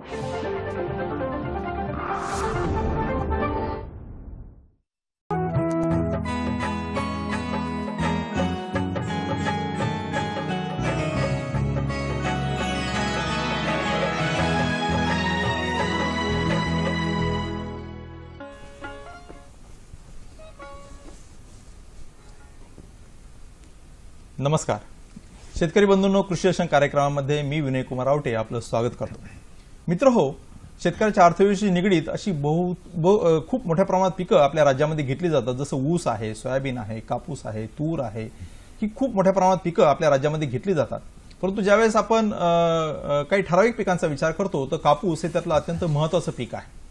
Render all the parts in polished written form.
नमस्कार शेतकरी बंधूंनो, कृषी दर्शन कार्यक्रमामध्ये मी विनय कुमार आवटे आपलं स्वागत करतो। मित्रहो, शेतकऱ्याच्या अर्थव्यवस्थेशी निगडीत अशी खूप मोठ्या प्रमाणात पिकं आपल्या राज्यामध्ये घेतली जातात। जसं ऊस आहे, सोयाबीन आहे, कापूस आहे, तूर आहे, ही खूप मोठ्या प्रमाणात पिकं आपल्या राज्यामध्ये घेतली जातात। परंतु ज्यावेळेस आपण काही ठराविक पिकांचा विचार करतो तर कापूस हे त्यातलं अत्यंत महत्त्वाचं पीक आहे।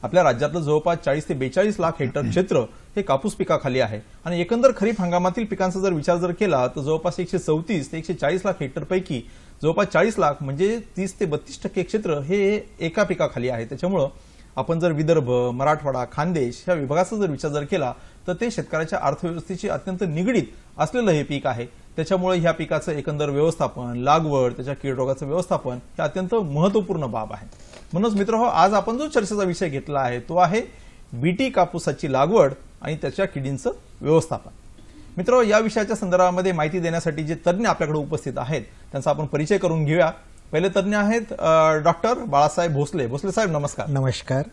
आपल्या राज्यातलं जवळपास 40 ते 42 लाख हेक्टर क्षेत्र हे कापूस पिकाखाली आहे आणि एकंदर खरीप हंगामातील पिकांचा जर विचार केला तर जवळपास 134 ते 140 लाख हेक्टर पैकी जवळपास 40 लाख म्हणजे 30 ते 32% क्षेत्र हे एका पिकाखाली आहे। त्याच्यामुळे आपण जर विदर्भ, मराठवाडा, खानदेश या विभागाचा जर विचार केला तर ते शेतकऱ्याच्या अर्थव्यवस्थेशी अत्यंत निगडीत असलेलं हे पीक आहे। त्याच्यामुळे ह्या पिकाचं एकंदर व्यवस्थापन, लागवड, त्याच्या कीड रोगाचं व्यवस्थापन हे अत्यंत महत्त्वपूर्ण बाब आहे। म्हणूनच मित्रहो, आज आपण जो चर्चेचा विषय घेतला आहे तो आहे बीटी कापूसाची लागवड आणि त्याच्या किडींचं व्यवस्थापन। मित्रहो, या विषयाच्या संदर्भामध्ये माहिती देण्यासाठी जे तज्ञ आपल्याकडे उपस्थित आहेत त्यांचा आपण परिचय करून घेऊया। पहिले तज्ञ आहेत डॉक्टर बाळासाहेब भोसले। भोसले साहेब नमस्कार। नमस्कार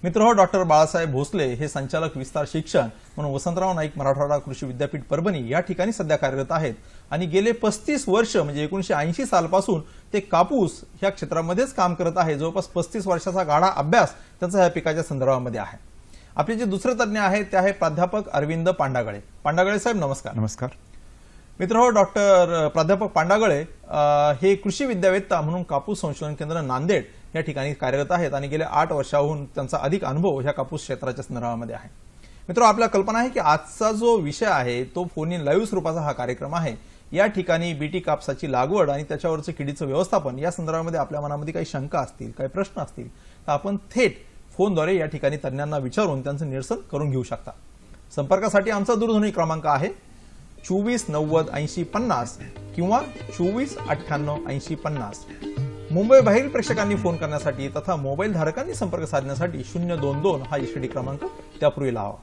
मित्रहो, डॉक्टर बाळासाहेब भोसले हे संचालक विस्तार शिक्षण म्हणून वसंतराव नाईक मराठवाडा कृषी विद्यापीठ परभणी या ठिकाणी सध्या कार्यरत आहेत आणि गेले 35 वर्ष म्हणजे 1980 सालपासून ते कापूस या क्षेत्रामध्येच काम करत आहे। जवळपास 35 वर्षाचा गाढा अभ्यास त्यांचा या पिकाच्या संदर्भामध्ये आहे। आपले जे दुसरे तज्ञ आहेत ते आहे प्राध्यापक अरविंद पांडागळे। पांडागळे साहेब नमस्कार। नमस्कार मित्रहो, डॉक्टर प्राध्यापक पांडागळे हे कृषी विद्यावेत्ता म्हणून कापूस संशोधन केंद्र नांदेड या ठिकाणी कार्यरत आहेत आणि गेल्या 8 वर्षांहून त्यांचा अधिक अनुभव ह्या कापूस क्षेत्राच्या संदर्भामध्ये आहे। मित्र, आपल्याला कल्पना आहे की आजचा जो विषय आहे तो फोन इन लाईव्ह स्वरूपाचा हा कार्यक्रम आहे। या ठिकाणी बीटी कापसाची लागवड आणि त्याच्यावरचं किडीचं व्यवस्थापन या संदर्भामध्ये आपल्या मनामध्ये काही शंका असतील, काही प्रश्न असतील तर आपण थेट फोनद्वारे या ठिकाणी तज्ञांना विचारून त्यांचं निरसन करून घेऊ शकता। संपर्कासाठी आमचा दूरध्वनी क्रमांक आहे 24 90 80 50 किंवा 24 98 80 50। मुंबई बाहेरील प्रेक्षकांनी फोन करण्यासाठी तथा मोबाईल धारकांनी संपर्क साधण्यासाठी 022 हा एसटीडी क्रमांक त्यापूर्वी लावा।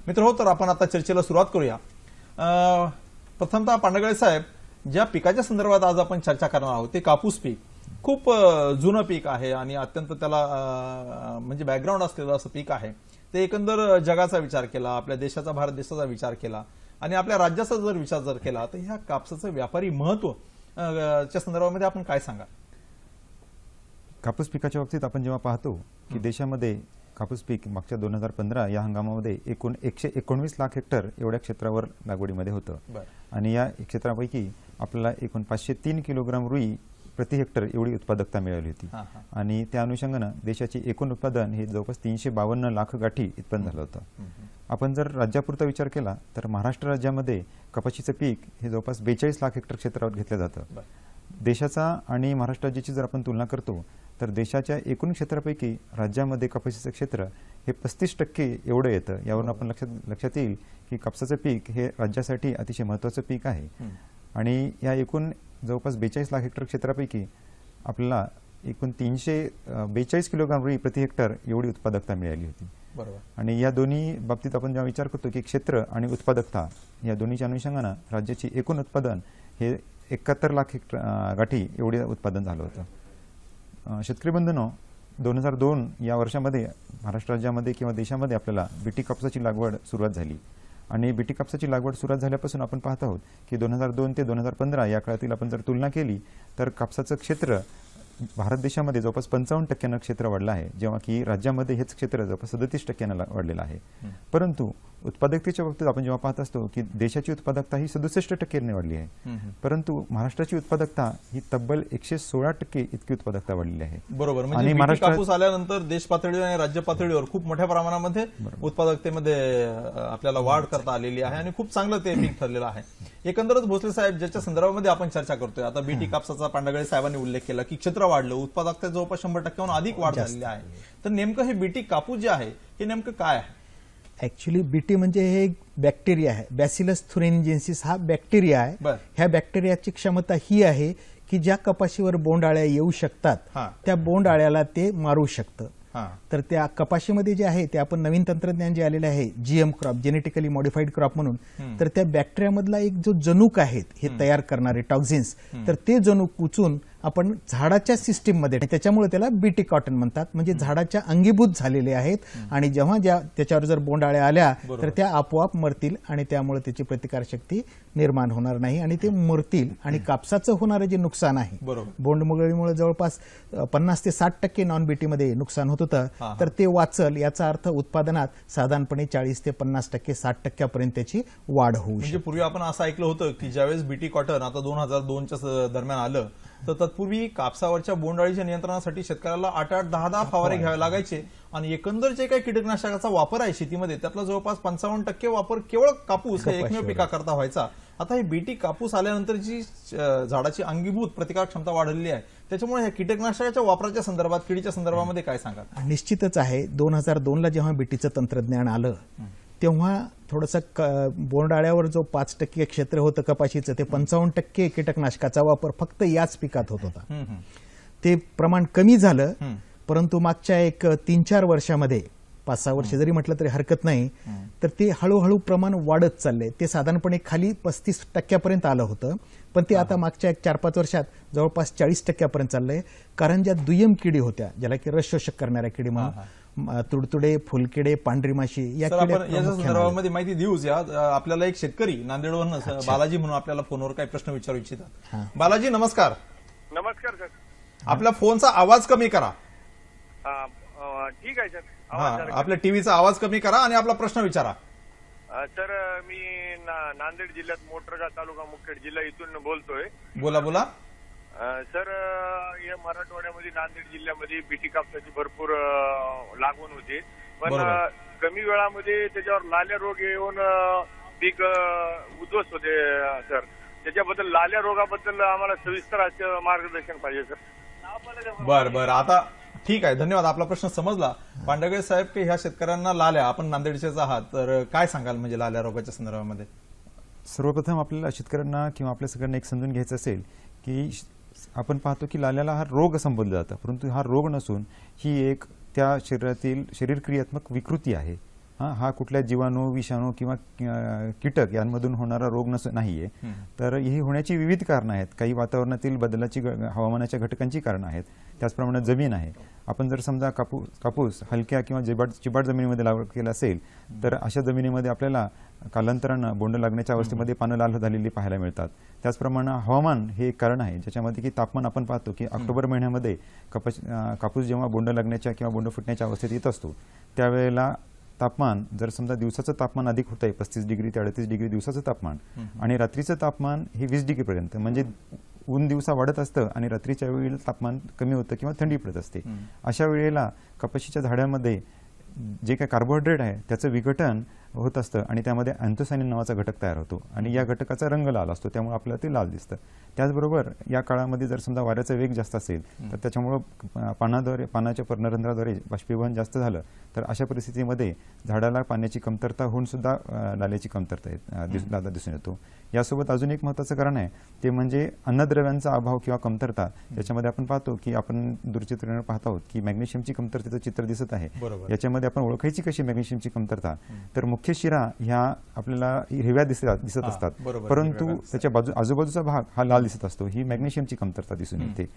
मित्रहो, तर आपण आता चर्चेला सुरुवात करूया। प्रथमतः पांडागळे साहेब, ज्या पिकाच्या संदर्भात आज आपण चर्चा करणार आहोत ते कापूस पीक खूप जुनं पीक आहे आणि अत्यंत त्याला म्हणजे बॅकग्राऊंड असलेलं असं पीक आहे। ते एकंदर जगाचा विचार केला, आपल्या देशाचा, भारत देशाचा विचार केला आणि आपल्या राज्याचा जर विचार केला तर ह्या कापसाचं व्यापारी महत्त्व च्या संदर्भामध्ये आपण काय सांगा? कापूस पिकाच्या बाबतीत आपण जेव्हा पाहतो की देशामध्ये कापूस पीक मागच्या 2015 या हंगामामध्ये एकूण 119 लाख हेक्टर एवढ्या क्षेत्रावर लागवडीमध्ये होतं आणि या क्षेत्रापैकी आपल्याला एकूण 503 किलोग्राम रुई प्रति हेक्टर एवढी उत्पादकता मिळाली होती आणि त्या अनुषंगाने देशाचे एकूण उत्पादन हे जवळपास 352 लाख गाठी उत्पन्न झालं होतं। आपण जर राज्यापुरता विचार केला तर महाराष्ट्र राज्यामध्ये कपाशीचं पीक हे जवळपास 42 लाख हेक्टर क्षेत्रावर घेतलं जातं। देशाचा आणि महाराष्ट्र राज्याची जर आपण तुलना करतो तर देशाच्या एकूण क्षेत्रापैकी राज्यामध्ये कपाशीचं क्षेत्र हे 35% एवढं येतं। यावरून आपण लक्षात येईल की कापसाचं पीक हे राज्यासाठी अतिशय महत्त्वाचं पीक आहे आणि या एकूण जवळपास 42 लाख हेक्टर क्षेत्रापैकी आपल्याला एकूण 342 किलोग्राम रुई प्रति हेक्टर एवढी उत्पादकता मिळाली होती। आणि या दोन्ही बाबतीत आपण जेव्हा विचार करतो की क्षेत्र आणि उत्पादकता या दोन्हीच्या अनुषंगाने राज्याची एकूण उत्पादन हे 71 लाख हेक्टर गाठी एवढे उत्पादन झालं होतं। शेतकरी बंधूंनो, 2002 या वर्षामध्ये महाराष्ट्र राज्यामध्ये किंवा देशामध्ये आपल्याला बीटी कापसाची लागवड सुरुवात झाली आणि बीटी कापसाची लागवड सुरुवात झाल्यापासून आपण पाहत आहोत की 2002 ते 2015 या काळातील आपण जर तुलना केली तर कापसाचं क्षेत्र भारत देशामध्ये जवळपास 55% क्षेत्र वाढलं आहे, जेव्हा की राज्यामध्ये हेच क्षेत्र जवळपास 37% वाढलेलं आहे। परंतु उत्पादकतेच्या बाबतीत आपण जेव्हा पाहत असतो की देशाची उत्पादकता ही 67% वाढली आहे, परंतु महाराष्ट्राची उत्पादकता ही तब्बल 116% इतकी उत्पादकता वाढलेली आहे। बरोबर, म्हणजे बीटी कापूस आल्यानंतर देश पातळीवर आणि राज्य पातळीवर खूप मोठ्या प्रमाणामध्ये उत्पादकतेमध्ये आपल्याला वाढ करता आलेली आहे आणि खूप चांगलं ते पीक ठरलेलं आहे। एकंदरच भोसले साहेब, ज्याच्या संदर्भामध्ये आपण चर्चा करतोय आता बीटी कापसाचा पांडागळे साहेबांनी उल्लेख केला की क्षेत्र वाढलं, उत्पादकता जवळपास 100%हून अधिक वाढ झालेली आहे, तर नेमकं हे बीटी कापूस जे आहे हे नेमकं काय आहे? ऍक्च्युअली बीटी म्हणजे हे एक बॅक्टेरिया आहे, बॅसिलस थुरिनजेन्सिस हा बॅक्टेरिया आहे। ह्या बॅक्टेरियाची क्षमता ही आहे की ज्या कपाशीवर बोंडआळ्या येऊ शकतात हा. त्या बोंडआळ्याला ते मारू शकतं. हा. तर त्या कपाशीमध्ये जे आहे ते आपण नवीन तंत्रज्ञान जे आलेले आहे GM crop, genetically modified crop म्हणून, तर त्या बॅक्टेरियामधला एक जो जनुक आहेत हे तयार करणारे टॉक्झिन्स, तर ते जनुक उचून आपण झाडाच्या सिस्टीममध्ये, त्याच्यामुळे त्याला बीटी कॉटन म्हणतात, म्हणजे झाडाच्या अंगीभूत झालेले आहेत आणि जेव्हा त्याच्यावर जर बोंडआळ्या आल्या तर त्या आपोआप मरतील आणि त्यामुळे त्याची प्रतिकारशक्ती निर्माण होणार नाही आणि ते मरतील. आणि कापसाचं होणारं जे नुकसान आहे बोंडमुळे जवळपास 50 ते 60% नॉन बीटीमध्ये नुकसान होत होतं, तर ते वाचल. याचा अर्थ उत्पादनात साधारणपणे 40 ते 50%, 60% त्याची वाढ होऊ शकते. म्हणजे पूर्वी आपण असं ऐकलं होतं की ज्यावेळेस बीटी कॉटन आता 2002च्या दरम्यान आलं, तर तत्पूर्वी कापसावरच्या बोंडअळीच्या नियंत्रणासाठी शेतकऱ्याला 8-8, 10-10 फवारे घ्यावे लागायचे आणि एकंदर जे काही कीटकनाशकाचा वापर आहे शेतीमध्ये त्यातला जवळपास 55% वापर केवळ कापूस हे एकमेव पिकाकरता व्हायचा. आता हे बीटी कापूस आल्यानंतर जी झाडाची अंगीभूत प्रतिकार क्षमता वाढलेली आहे, त्याच्यामुळे ह्या कीटकनाशकाच्या वापराच्या संदर्भात, किडीच्या संदर्भामध्ये काय सांगाल? निश्चितच आहे. 2002ला जेव्हा बीटीचं तंत्रज्ञान आलं तेव्हा थोडंसं बोंडआळ्यावर जो 5% क्षेत्र होतं कपाशीचं, ते 55% कीटकनाशकाचा वापर फक्त याच पिकात होत होता. ते प्रमाण कमी झालं, परंतु मागच्या एक 3-4 वर्षामध्ये, 5-6 वर्ष जरी म्हटलं तरी हरकत नाही, तर ते हळूहळू प्रमाण वाढत चाललंय. ते साधारणपणे खाली 35% आलं होतं, पण ते आता मागच्या एक 4-5 वर्षात जवळपास 40% चाललंय. कारण ज्या दुय्यम किडी होत्या, ज्याला की रस शोषक करणाऱ्या किडी म्हणून, तुडतुडे, फुलकिडे, पांढरी माशी, या आपण याच्या संदर्भामध्ये माहिती देऊच. या आपल्याला एक शेतकरी नांदेडवरून बालाजी म्हणून आपल्याला फोनवर काही प्रश्न विचारू इच्छितात. बालाजी, नमस्कार. नमस्कार सर. आपल्या फोनचा आवाज कमी करा. ठीक आहे सर. आपल्या टीव्हीचा आवाज कमी करा आणि आपला प्रश्न विचारा. सर, मी नांदेड जिल्ह्यात मोटरगाव तालुका मुखेड जिल्हा इथून बोलतोय. बोला बोला. सर, या मराठवाड्यामध्ये नांदेड जिल्ह्यामध्ये बीटी कापसाची भरपूर लागवड होते, पण कमी वेळामध्ये त्याच्यावर लाल्या रोग येऊन पीक उद्ध्वस्त होते. सर, त्याच्याबद्दल लाल्या रोगाबद्दल आम्हाला सविस्तर असं मार्गदर्शन पाहिजे सर. बरं, आता ठीक आहे, धन्यवाद. आपला प्रश्न समजला. पांडगे साहेब, की ह्या शेतकऱ्यांना लाल्या, आपण नांदेडचेच आहात, तर काय सांगाल म्हणजे लाल्या रोगाच्या संदर्भामध्ये? सर्वप्रथम आपल्याला शेतकऱ्यांना किंवा आपल्या सगळ्यांना एक समजून घ्यायचं असेल की आपण पाहतो की लाल्याला हा रोग संबोधला जातं, परंतु हा रोग नसून ही एक त्या शरीरातील शरीरक्रियात्मक विकृती आहे. हा कुठल्या जीवाणू, विषाणू किंवा कीटक यांमधून होणारा रोग नाहीये. तर ही होण्याची विविध कारणं आहेत. काही वातावरणातील बदलाची, हवामानाच्या घटकांची कारणं आहेत. त्याचप्रमाणे जमीन आहे. आपण जर समजा कापूस हलक्या किंवा चिबाड जमिनीमध्ये लागवड केला असेल तर अशा जमिनीमध्ये आपल्याला कालांतरानं बोंड लागण्याच्या अवस्थेमध्ये पानं लाल झालेली पाहायला मिळतात. त्याचप्रमाणे हवामान हे एक कारण आहे, ज्याच्यामध्ये की तापमान आपण पाहतो की ऑक्टोबर महिन्यामध्ये कापूस जेव्हा बोंड लागण्याच्या किंवा बोंड फुटण्याच्या अवस्थेत येत असतो, त्यावेळेला तापमान जर समजा दिवसाचं तापमान अधिक होत आहे, 35 डिग्री ते 38 डिग्री दिवसाचं तापमान, आणि रात्रीचं तापमान हे 20 डिग्रीपर्यंत, म्हणजे ऊन दिवसा वाढत असतं आणि रात्रीच्या वेळेला तापमान कमी होतं किंवा थंडी पडत असते. अशा वेळेला कपाशीच्या झाडामध्ये जे काही कार्बोहायड्रेट आहे त्याचं विघटन होत असतं आणि त्यामध्ये अँथोसायनिन नावाचा घटक तयार होतो आणि या घटकाचा रंग लाल असतो, त्यामुळे आपल्याला ते लाल दिसतं. त्याचबरोबर या काळामध्ये जर समजा वाऱ्याचा वेग जास्त असेल तर त्याच्यामुळं पानाच्या पर्णरंध्राद्वारे बाष्पीभवन जास्त झालं तर अशा परिस्थितीमध्ये झाडाला पाण्याची कमतरता होऊन सुद्धा लाल्याची कमतरता दिसून येतो. यासोबत अजून एक महत्त्वाचं कारण आहे, ते म्हणजे अन्नद्रव्यांचा अभाव किंवा कमतरता. त्याच्यामध्ये आपण पाहतो की आपण दूरचित्रणावर पाहत आहोत की मॅग्नेशियमची कमतरतेचं चित्र दिसत आहे. याच्यामध्ये आपण ओळखायची कशी मॅग्नेशियमची कमतरता, तर मुख्य शिरा ह्या आपल्याला हिरव्या दिसत असतात, परंतु त्याच्या आजूबाजूचा भाग हा लाल दिसत असतो. ही मॅग्नेशियमची कमतरता दिसून येते.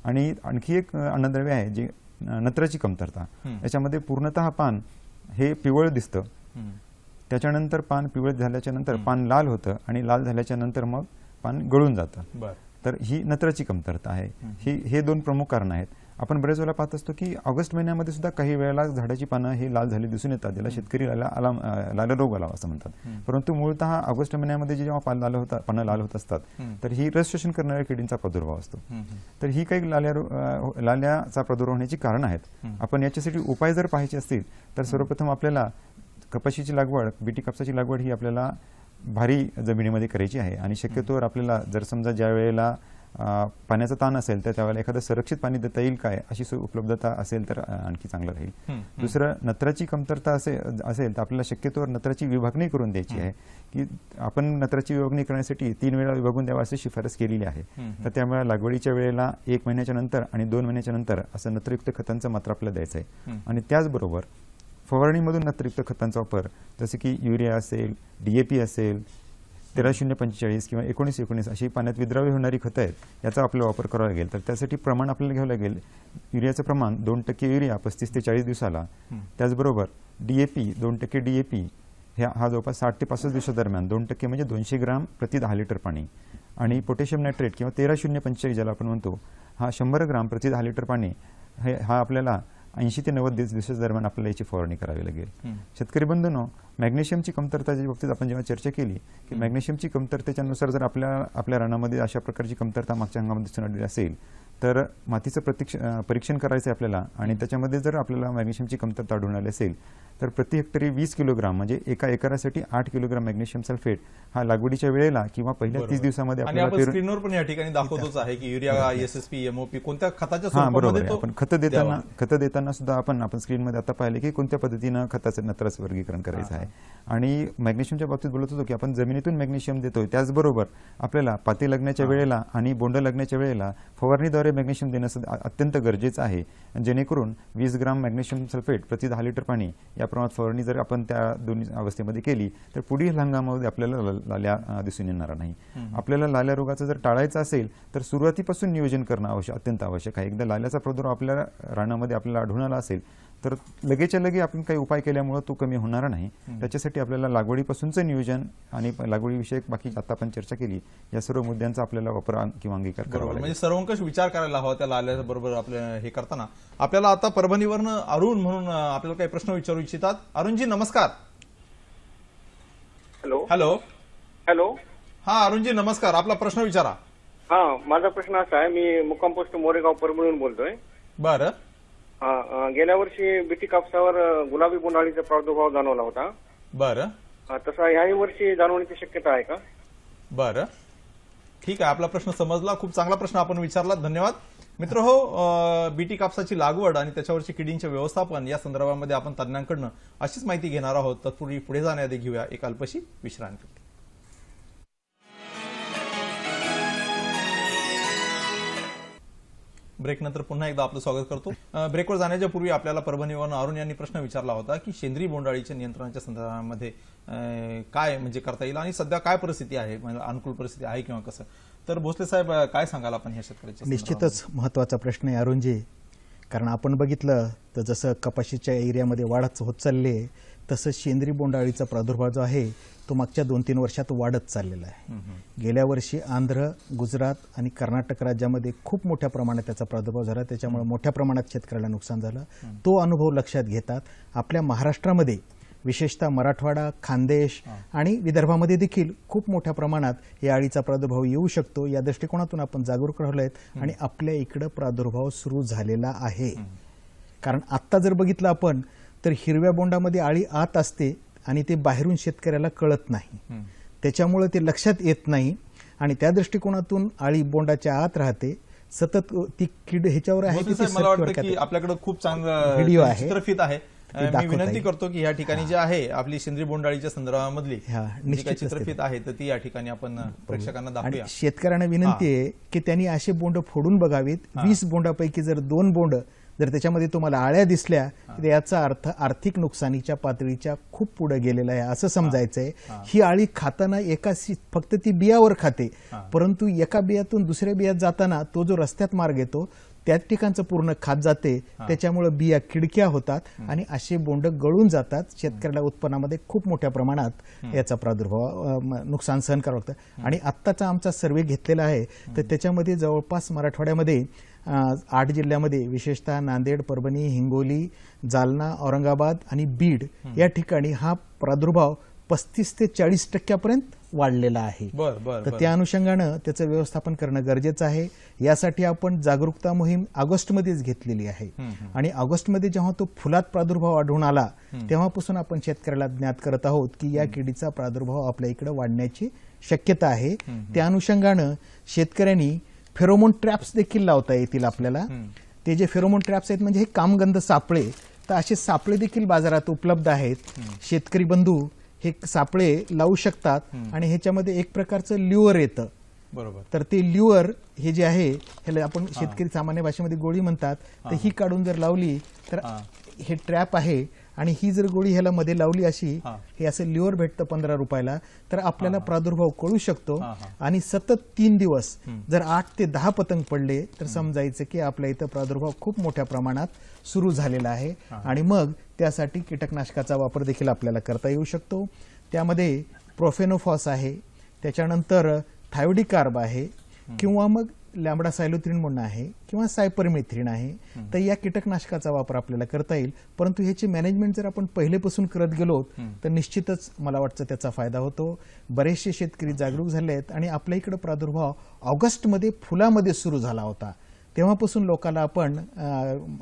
आणि आणखी एक अन्नद्रव्य आहे जे नत्राची कमतरता. याच्यामध्ये पूर्णतः पान हे पिवळ दिसतं, त्याच्यानंतर पान पिवळ झाल्याच्या नंतर पान लाल होतं आणि लाल झाल्याच्या नंतर मग पान गळून जातं. तर ही नत्राची कमतरता आहे. हे दोन प्रमुख कारण आहेत. आपण बरेच वेळा पाहत असतो की ऑगस्ट महिन्यामध्ये सुद्धा काही वेळेला झाडाची पानं हे लाल झाली दिसून येतात, ज्याला शेतकरी लाल्या रोग आला असं म्हणतात. परंतु मूळतः ऑगस्ट महिन्यामध्ये जेव्हा पानं लाल होत असतात तर ही रस शोषण करणाऱ्या किडींचा प्रादुर्भाव असतो. तर ही काही लाल्याचा प्रादुर्भाव होण्याची कारणं आहेत. आपण याच्यासाठी उपाय जर पाहायचे असतील तर सर्वप्रथम आपल्याला कपाशीची लागवड, बीटी कापसाची लागवड ही आपल्याला भारी जमिनीमध्ये करायची आहे आणि शक्यतोवर आपल्याला जर समजा ज्या वेळेला पाण्याचा ताण असेल तर त्यावेळेला एखादं संरक्षित पाणी देता येईल काय अशी उपलब्धता असेल तर आणखी चांगलं राहील. दुसरं, नत्राची कमतरता असेल तर आपल्याला शक्यतोवर नत्राची विभागणी करून द्यायची आहे, की आपण नत्राची विभागणी करण्यासाठी 3 वेळा विभागून द्यावा अशी शिफारस केलेली आहे. तर त्यामुळे लागवडीच्या वेळेला 1 महिन्याच्या नंतर आणि 2 महिन्याच्या नंतर असं नत्रयुक्त खतांचं मात्र आपल्याला द्यायचं आहे. आणि त्याचबरोबर फवारणीमधून नत्रयुक्त खतांचा वापर जसे की युरिया असेल, DAP असेल, 13-0-45 किंवा 19-19 अशी पाण्यात विद्राव्य होणारी खतं आहेत, याचा आपला वापर करावा लागेल. तर त्यासाठी प्रमाण आपल्याला घ्यावं लागेल. युरियाचं प्रमाण 2% युरिया 35 ते 40 दिवसाला, त्याचबरोबर DAP 2% DAP हा जवळपास 60 ते 65 दिवसादरम्यान 2% म्हणजे 200 ग्राम प्रति 10 लिटर पाणी, आणि पोटॅशियम नायट्रेट किंवा 13-0-45 ज्याला आपण म्हणतो हा 100 ग्राम प्रति 10 लिटर पाणी हा आपल्याला 80 ते 90 दिवसादरम्यान आपल्याला याची फवारणी करावी लागेल. शेतकरी बंधूंनो, मॅग्नेशियमची कमतरताच्या बाबतीत आपण जेव्हा चर्चा केली की मॅग्नेशियमची कमतरतेच्या नुसार जर आपल्या रानामध्ये अशा प्रकारची कमतरता मागच्या हंगामात दिसून आलेली असेल तर मातीचं परीक्षण करायचं आहे आपल्याला, आणि त्याच्यामध्ये जर आपल्याला मॅग्नेशियमची कमतरता आढळून आली असेल तर प्रति हेक्टरी 20 किलोग्राम म्हणजे एका एकरासाठी 8 किलोग्राम मॅग्नेशियम सल्फेट हा लागवडीच्या वेळेला किंवा पहिल्या 30 दिवसामध्ये आपल्याला स्क्रीनवर पण या ठिकाणी दाखवतोच आहे की युरिया, SSP, MOP कोणत्या खताच्या बरोबर आहे. स्वरूपामध्ये आपण खतं देताना सुद्धा आपण स्क्रीनमध्ये आता पाहिले की कोणत्या पद्धतीनं खताचं नत्राचं वर्गीकरण करायचं आहे. आणि मॅग्नेशियमच्या बाबतीत बोलत होतो की आपण जमिनीतून मॅग्नेशियम देतोय, त्याचबरोबर आपल्याला पाती लागण्याच्या वेळेला आणि बोंड लागण्याच्या वेळेला फवारणीद्वारे मॅग्नेशियम देणं अत्यंत गरजेचं आहे, जेणेकरून 20 ग्राम मॅग्नेशियम सल्फेट प्रति 10 लिटर पाणी या प्रमाणात फवारणी जर आपण त्या दोन्ही अवस्थेमध्ये केली तर पुढील हंगामामध्ये आपल्याला लाल्या दिसून येणार नाही. आपल्याला लाल्या रोगाचं जर टाळायचं असेल तर सुरुवातीपासून नियोजन करणं अत्यंत आवश्यक आहे. एकदा लाल्याचा प्रादुर्भाव आपल्या रानामध्ये आपल्याला आढळून आला असेल तर लगेचच्या लगे आपण काही उपाय केल्यामुळे तो कमी होणार नाही. त्याच्यासाठी आपल्याला लागवडीपासूनचं नियोजन आणि लागवडीविषयक बाकी आता आपण चर्चा केली या सर्व मुद्द्यांचा आपल्याला वापर किंवा अंगीकार करावा लागेल. म्हणजे सर्वंकष विचार करायला हवा त्या लाल्याच्या बरोबर आपल्या हे करताना. आपल्याला आता परभणीवरनं अरुण म्हणून आपल्याला काही प्रश्न विचारू इच्छितात. अरुणजी नमस्कार. हॅलो हॅलो हॅलो हा अरुणजी नमस्कार, आपला प्रश्न विचारा. हा, माझा प्रश्न असा आहे, मी मुक्काम पोस्ट मोरेगाव परभणीहून बोलतोय. बरं. गेल्या वर्षी बीटी कापसावर गुलाबी बोंडाळीचा प्रादुर्भाव जाणवला होता. बरं. तसा ह्याही वर्षी जाणवण्याची शक्यता आहे का? बरं, ठीक आहे, आपला प्रश्न समजला. खूप चांगला प्रश्न आपण विचारला, धन्यवाद. मित्र हो, बीटी कापसाची लागवड आणि त्याच्यावरची किडींचे व्यवस्थापन या संदर्भामध्ये आपण तज्ञांकडून अशीच माहिती घेणार आहोत. तत्पूर्वी पुढे जाण्याआधी घेऊया एक अल्पशी विश्रांती. ब्रेकनंतर पुन्हा एकदा आपलं स्वागत करतो. ब्रेकवर जाण्याच्या पूर्वी आपल्याला परभणीवरून अरुण यांनी प्रश्न विचारला होता की सेंद्रिय बोंडाळीच्या नियंत्रणाच्या संदर्भामध्ये काय म्हणजे करता येईल आणि सध्या काय परिस्थिती आहे, म्हणजे अनुकूल परिस्थिती आहे किंवा कसं. तर भोसले साहेब काय सांगाल आपण ह्या शेतकऱ्याच्या? निश्चितच महत्वाचा प्रश्न आहे अरुणजी, कारण आपण बघितलं तर जसं कपाशीच्या एरियामध्ये वाढच होत चालली आहे तसं सेंद्रिय बोंडाळीचा प्रादुर्भाव जो आहे तो मागच्या 2-3 वर्षात वाढत चाललेला आहे. गेल्या वर्षी आंध्र, गुजरात आणि कर्नाटक राज्यामध्ये खूप मोठ्या प्रमाणात त्याचा प्रादुर्भाव झाला, त्याच्यामुळे मोठ्या प्रमाणात शेतकऱ्याला नुकसान झालं. तो अनुभव लक्षात घेतात आपल्या महाराष्ट्रामध्ये विशेषतः मराठवाडा, खानदेश आणि विदर्भामध्ये देखील खूप मोठ्या प्रमाणात या अळीचा प्रादुर्भाव येऊ शकतो. या दृष्टिकोनातून आपण जागरूक राहिलो आहेत आणि आपल्या इकडं प्रादुर्भाव सुरू झालेला आहे. कारण आत्ता जर बघितलं आपण तर हिरव्या बोंडामध्ये अळी आत असते आणि ते बाहेरून शेतकऱ्याला कळत नाही, त्याच्यामुळे ते लक्षात येत नाही आणि त्या दृष्टिकोनातून अळी बोंडाच्या आत राहते सतत. ती कीड ह्याच्यावर आहे मला वाटतं की आपल्याकडे खूप चांगलं व्हिडिओ आहे, चित्रफित आहे. मी विनंती करतो की या ठिकाणी जे आहे आपली सेंद्रिय बोंडाळीच्या संदर्भामधली जी काही चित्रफित आहे तर ती या ठिकाणी आपण प्रेक्षकांना दाखवूया. शेतकऱ्यांना विनंती आहे की त्यांनी असे बोंड फोडून बघावीत. 20 बोंडापैकी जर 2 बोंड जर त्याच्यामध्ये तुम्हाला आळ्या दिसल्या तर याचा अर्थ आर्थिक नुकसानीच्या पातळीच्या खूप पुढे गेलेला आहे असं समजायचंय. ही आळी खाताना फक्त ती बियावर खाते, परंतु एका बियातून दुसऱ्या बियात जाताना तो जो रस्त्यात मार्ग येतो त्याच ठिकाणचं पूर्ण खात जाते, त्याच्यामुळे बिया किडक्या होतात आणि असे बोंड गळून जातात. शेतकऱ्याला उत्पन्नामध्ये खूप मोठ्या प्रमाणात याचा प्रादुर्भाव नुकसान सहन करावं लागतं. आणि आत्ताचा आमचा सर्वे घेतलेला आहे तर त्याच्यामध्ये जवळपास मराठवाड्यामध्ये 8 जिल्ह्यामध्ये विशेषतः नांदेड, परभणी, हिंगोली, जालना, औरंगाबाद आणि बीड या ठिकाणी हा प्रादुर्भाव 35 ते 40% वाढलेला आहे. तर त्या अनुषंगानं त्याचं व्यवस्थापन करणं गरजेचं आहे. यासाठी आपण जागरूकता मोहीम ऑगस्टमध्येच घेतलेली आहे आणि ऑगस्टमध्ये जेव्हा तो फुलात प्रादुर्भाव आढळून आला तेव्हापासून आपण शेतकऱ्याला ज्ञात करत आहोत की या किडीचा प्रादुर्भाव आपल्या इकडे वाढण्याची शक्यता आहे. त्या अनुषंगानं शेतकऱ्यांनी फेरोमोन ट्रॅप्स देखील लावता येतील आपल्याला. ते जे फेरोमोन ट्रॅप्स आहेत म्हणजे हे कामगंध सापळे, तर असे सापळे देखील बाजारात उपलब्ध आहेत. शेतकरी बंधू हे सापळे लावू शकतात आणि ह्याच्यामध्ये एक प्रकारचं ल्युअर येतं. बरोबर. तर ते ल्युअर हे जे आहे ह्याला आपण शेतकरी सामान्य भाषेमध्ये गोळी म्हणतात. तर ही काढून जर लावली तर हे ट्रॅप आहे आणि ही जर गोळी ह्याला मध्ये लावली अशी, हे असं ल्युअर भेटतं 15 रुपयाला, तर आपल्याला प्रादुर्भाव कळू शकतो. आणि सतत 3 दिवस जर 8 ते 10 पतंग पडले तर समजायचं की आपल्या इथं प्रादुर्भाव खूप मोठ्या प्रमाणात सुरू झालेला आहे. आणि मग त्यासाठी कीटकनाशकाचा वापर देखील आपल्याला करता येऊ शकतो. त्यामध्ये प्रोफेनोफॉस आहे, त्याच्यानंतर थायोडिकार्ब आहे, किंवा मग लॅम्बडा सायलोथ्रिन म्हणून आहे, किंवा सायपरमेथ्रिन आहे. तर या कीटकनाशकाचा वापर आपल्याला करता येईल. परंतु ह्याची मॅनेजमेंट जर आपण पहिलेपासून करत गेलो तर निश्चितच मला वाटतं त्याचा फायदा होतो. बरेचसे शेतकरी जागरूक झाले आहेत आणि आपल्या इकडे प्रादुर्भाव ऑगस्टमध्ये फुलामध्ये सुरू झाला होता. तेव्हापासून लोकांना आपण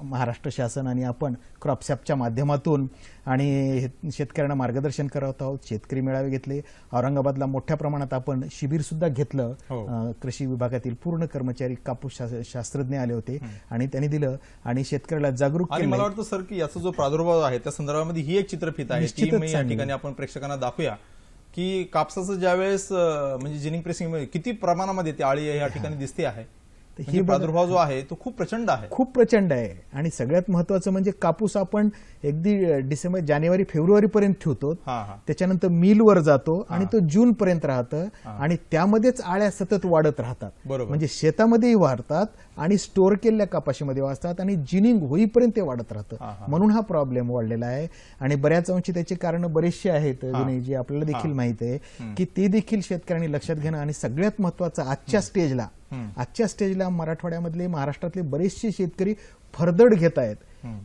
महाराष्ट्र शासन आणि आपण क्रॉपसॅपच्या माध्यमातून आणि शेतकऱ्यांना मार्गदर्शन करत आहोत. शेतकरी मेळावे घेतले. औरंगाबादला मोठ्या प्रमाणात आपण शिबिर सुद्धा घेतलं. कृषी विभागातील पूर्ण कर्मचारी, कापूस शास्त्रज्ञ आले होते आणि त्यांनी दिलं आणि शेतकऱ्याला जागरूक केलं. मला वाटतं सर की याचा जो प्रादुर्भाव आहे त्या संदर्भामध्ये ही एक चित्रफित आहे की मी या ठिकाणी आपण प्रेक्षकांना दाखवूया की कापसाचं ज्यावेळेस म्हणजे जिनिंग प्रेसिंग किती प्रमाणामध्ये ती आळी या ठिकाणी दिसते आहे. ही प्रादुर्भाव जो आहे तो खूप प्रचंड आहे, खूप प्रचंड आहे. आणि सगळ्यात महत्वाचं म्हणजे कापूस आपण अगदी डिसेंबर, जानेवारी, फेब्रुवारी पर्यंत ठेवतो. त्याच्यानंतर मिलवर जातो आणि तो जून पर्यंत राहतं आणि त्यामध्येच आळ्या सतत वाढत राहतात. म्हणजे शेतामध्येही वाढतात आणि स्टोअर केलेल्या कपाशीमध्ये वाढतात आणि जिनिंग होईपर्यंत ते वाढत राहतं. म्हणून हा प्रॉब्लेम वाढलेला आहे. आणि बऱ्याच अंशी त्याची कारण बरेचसे आहेत जे आपल्याला देखील माहित आहे की ते देखील शेतकऱ्यांनी लक्षात घेणं. आणि सगळ्यात महत्वाचं आजच्या स्टेजला मराठवाड्यामधले, महाराष्ट्रातले बरेचसे शेतकरी फरदड घेत आहेत.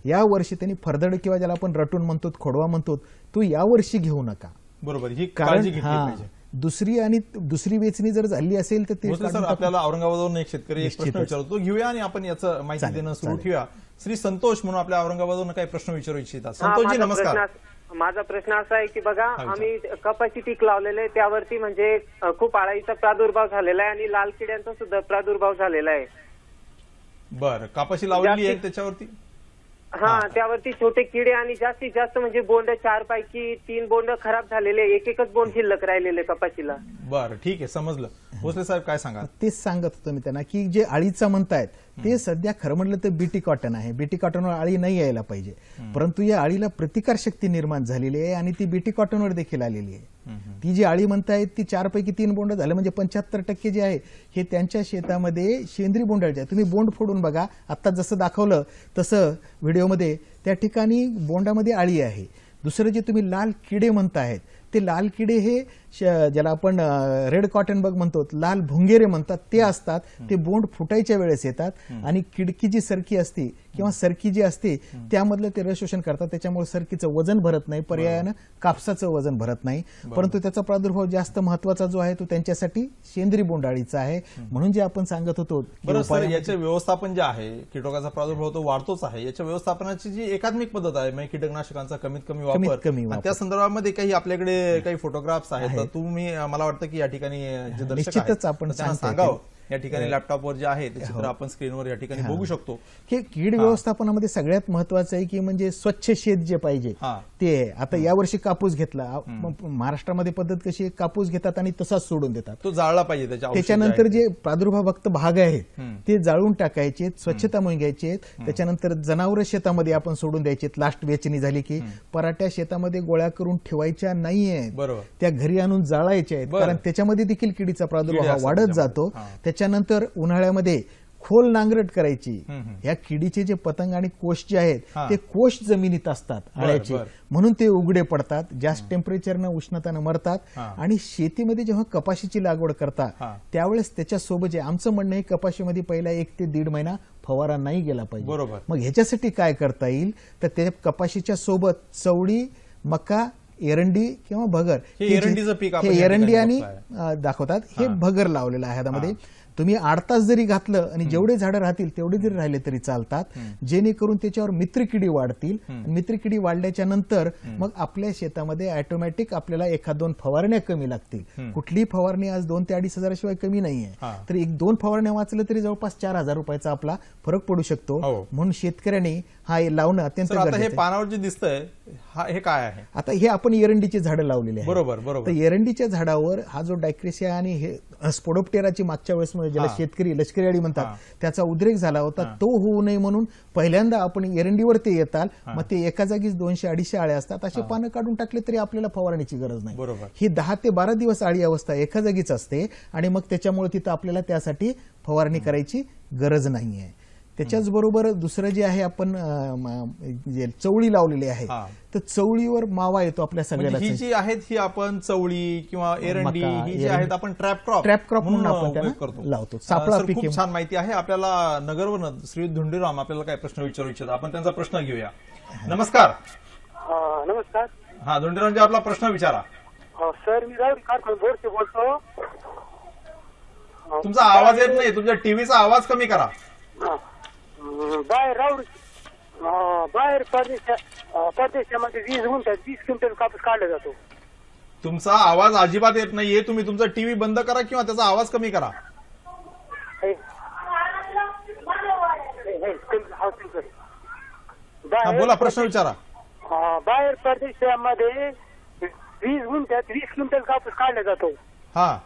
या वर्षी त्यांनी फरदड किंवा ज्याला आपण रटून म्हणतो, खोडवा म्हणतो, तो या वर्षी घेऊ नका. बरोबर. ही काळजी घेतली पाहिजे. दुसरी वेचणी जर झाली असेल तर ते सर आपल्याला औरंगाबादवरून एक शेतकरी एक प्रश्न विचारतो, घेऊया आणि आपण याचं माहिती देणं सुरू ठेवूया. श्री संतोष म्हणून आपल्या औरंगाबादवरून काही प्रश्न विचारू इच्छितात. संतोषजी नमस्कार. माझा प्रश्न असा आहे की बघा, आम्ही कपाशी पीक लावलेलं आहे, त्यावरती म्हणजे खूप आळीचा प्रादुर्भाव झालेला आहे आणि लाल किड्यांचा सुद्धा प्रादुर्भाव झालेला आहे. बरं, कापाशी लावलेली आहे त्याच्यावरती? त्यावरती छोटे किडे आणि जास्तीत जास्त म्हणजे बोंड 4 पैकी 3 बोंड खराब झालेले, एकच बोंड शिल्लक राहिलेले कपाशीला. बरं, ठीक आहे, समजलं. भोसले साहेब काय सांगा? तेच सांगत होतो मी त्यांना की जे आळीचं म्हणतायत ते सध्या खरं म्हटलं तर बीटी कॉटन आहे. बीटी कॉटनवर आळी नाही यायला पाहिजे, परंतु या आळीला प्रतिकार शक्ती निर्माण झालेली आहे आणि ती बीटी कॉटनवर देखील आलेली आहे. ती जी आळी म्हणतायत ती 4 पैकी 3 बोंड झालं म्हणजे 75% जे आहे हे त्यांच्या शेतामध्ये सेंद्रिय बोंडाचे आहे. तुम्ही बोंड फोडून बघा, आता जसं दाखवलं तसं व्हिडिओमध्ये त्या ठिकाणी बोंडामध्ये आळी आहे. दुसरं जे तुम्ही लाल किडे म्हणतायत ते लाल किडे हे ज्याला आपण रेड कॉटन बग म्हणतो, लाल भुंगेरे म्हणतात, ते असतात. ते बोंड फुटायच्या वेळेस येतात आणि किडकी जी सरकी असते किंवा सरकी जी असते त्यामधलं ते रस शोषण करतात. त्याच्यामुळे सरकीचं वजन भरत नाही, पर्यायानं कापसाचं वजन भरत नाही. परंतु त्याचा प्रादुर्भाव जास्त महत्वाचा जो आहे तो त्यांच्यासाठी सेंद्रिय बोंडाळीचा आहे. म्हणून जे आपण सांगत होतो, याचे व्यवस्थापन जे आहे, कीटकाचा प्रादुर्भाव तो वाढतोच आहे, याच्या व्यवस्थापनाची जी एकात्मिक पद्धत आहे म्हणजे कीटकनाशकांचा कमीत कमी वापर, त्या संदर्भामध्ये काही आपल्याकडे काही फोटोग्राफ्स आहेत, तुम्ही मला वाटतं की या ठिकाणी जे दर्शक आहेत आपण त्यांना सांगावं. या ठिकाणी लॅपटॉपवर जे आहे ते चित्र आपण स्क्रीनवर या ठिकाणी बघू शकतो. की कीड व्यवस्थापनामध्ये सगळ्यात महत्वाचं आहे की म्हणजे स्वच्छ शेत जे पाहिजे ते आहे. आता यावर्षी कापूस घेतला, महाराष्ट्रामध्ये पद्धत कशी आहे, कापूस घेतात आणि तसाच सोडून देतात, तो जाळला पाहिजे. त्याच्यानंतर जे प्रादुर्भावक्त भाग आहेत ते जाळून टाकायचे, स्वच्छता मोहीम घ्यायची. त्याच्यानंतर जनावर शेतामध्ये आपण सोडून द्यायचे. लास्ट वेचणी झाली की पराठ्या शेतामध्ये गोळ्या करून ठेवायच्या नाहीये, त्या घरी आणून जाळायच्या आहेत, कारण त्याच्यामध्ये देखील किडीचा प्रादुर्भाव वाढत जातो. त्याच्यानंतर उन्हाळ्यामध्ये खोल नांगरट करायची. या किडीचे जे पतंग आणि कोष जे आहेत ते कोष जमिनीत असतात आळ्याचे, म्हणून ते उघडे पडतात, जास्त टेम्परेचरनं, उष्णतानं मरतात. आणि शेतीमध्ये जेव्हा कपाशीची लागवड करतात त्यावेळेस त्याच्यासोबत जे आमचं म्हणणं आहे, कपाशीमध्ये पहिला 1 ते 1.5 महिना फवारा नाही गेला पाहिजे. मग ह्याच्यासाठी काय करता येईल तर त्या कपाशीच्या सोबत चवळी, मका, एरंडी किंवा भगर, एरंडीचं पीक हे एरंडी आणि दाखवतात, हे भगर लावलेलं आहे हातामध्ये. तुम्ही 8 तास जरी घातलं आणि जेवढे झाडं राहतील तेवढे जरी राहिले तरी चालतात, जेणेकरून त्याच्यावर मित्रकिडी वाढतील. मित्रकिडी वाढल्याच्या नंतर मग आपल्या शेतामध्ये ऑटोमॅटिक आपल्याला 1-2 फवारण्या कमी लागतील. कुठलीही फवारणी आज 2 ते 2.5 हजाराशिवाय कमी नाहीये. तर 1-2 फवारण्या वाचलं तरी जवळपास 4,000 रुपयाचा आपला फरक पडू शकतो. म्हणून शेतकऱ्यांनी हा लावणं अत्यंत आता हे गरजेचं आहे. पानावर जे दिसतंय हे काय आहे? आता हे आपण एरंडीची झाडं लावलेली आहेत. बरोबर बरोबर. तर एरंडीच्या झाडावर हा जो डायक्रेसिया आणि हे स्पोडोप्टेराची मागच्या वेळेस ज्याला शेतकरी लष्करी अळी म्हणतात त्याचा उद्रेक झाला होता, तो होऊ नये म्हणून पहिल्यांदा आपण एरंडीवर ते येतात, मग ते एका जागीच 200-250 आळे असतात, असे पानं काढून टाकले तरी आपल्याला फवारणीची गरज नाही. बरोबर. ही 10 ते 12 दिवस आळी अवस्था एका जागीच असते आणि मग त्याच्यामुळे तिथं आपल्याला त्यासाठी फवारणी करायची गरज नाहीये. त्याच्याच बरोबर दुसरं जे आहे आपण जे चवळी लावलेली आहे, तर चवळीवर मावा येतो आपल्या सगळ्याला. ही जी आहेत ही आपण चवळी किंवा एरंडी ही जी आहेत आपण ट्रॅप क्रॉप म्हणून आपण त्याला लावतो. सापळा पीक. खूप छान माहिती आहे. आपल्याला नगरवरून श्री धुंडीराम आपल्याला काय प्रश्न विचारू इच्छितात, आपण त्यांचा प्रश्न घेऊया. नमस्कार. नमस्कार. हा धुंडीरामजी, आपला प्रश्न विचारा. सर, मी बोरचे बोलतो. तुमचा आवाज येत नाही, तुमच्या टीव्हीचा आवाज कमी करा. बाहेर परदेशामध्ये 20 गुंठ्यात 20 क्विंटल कापूस काढला जातो. तुमचा आवाज अजिबात येत नाहीये. तुम्ही तुमचा टीव्ही बंद करा किंवा त्याचा आवाज कमी करा. बोला, प्रश्न विचारा. बाहेर परदेशामध्ये 20 गुंठ्यात 20 क्विंटल कापूस काढला जातो. हा,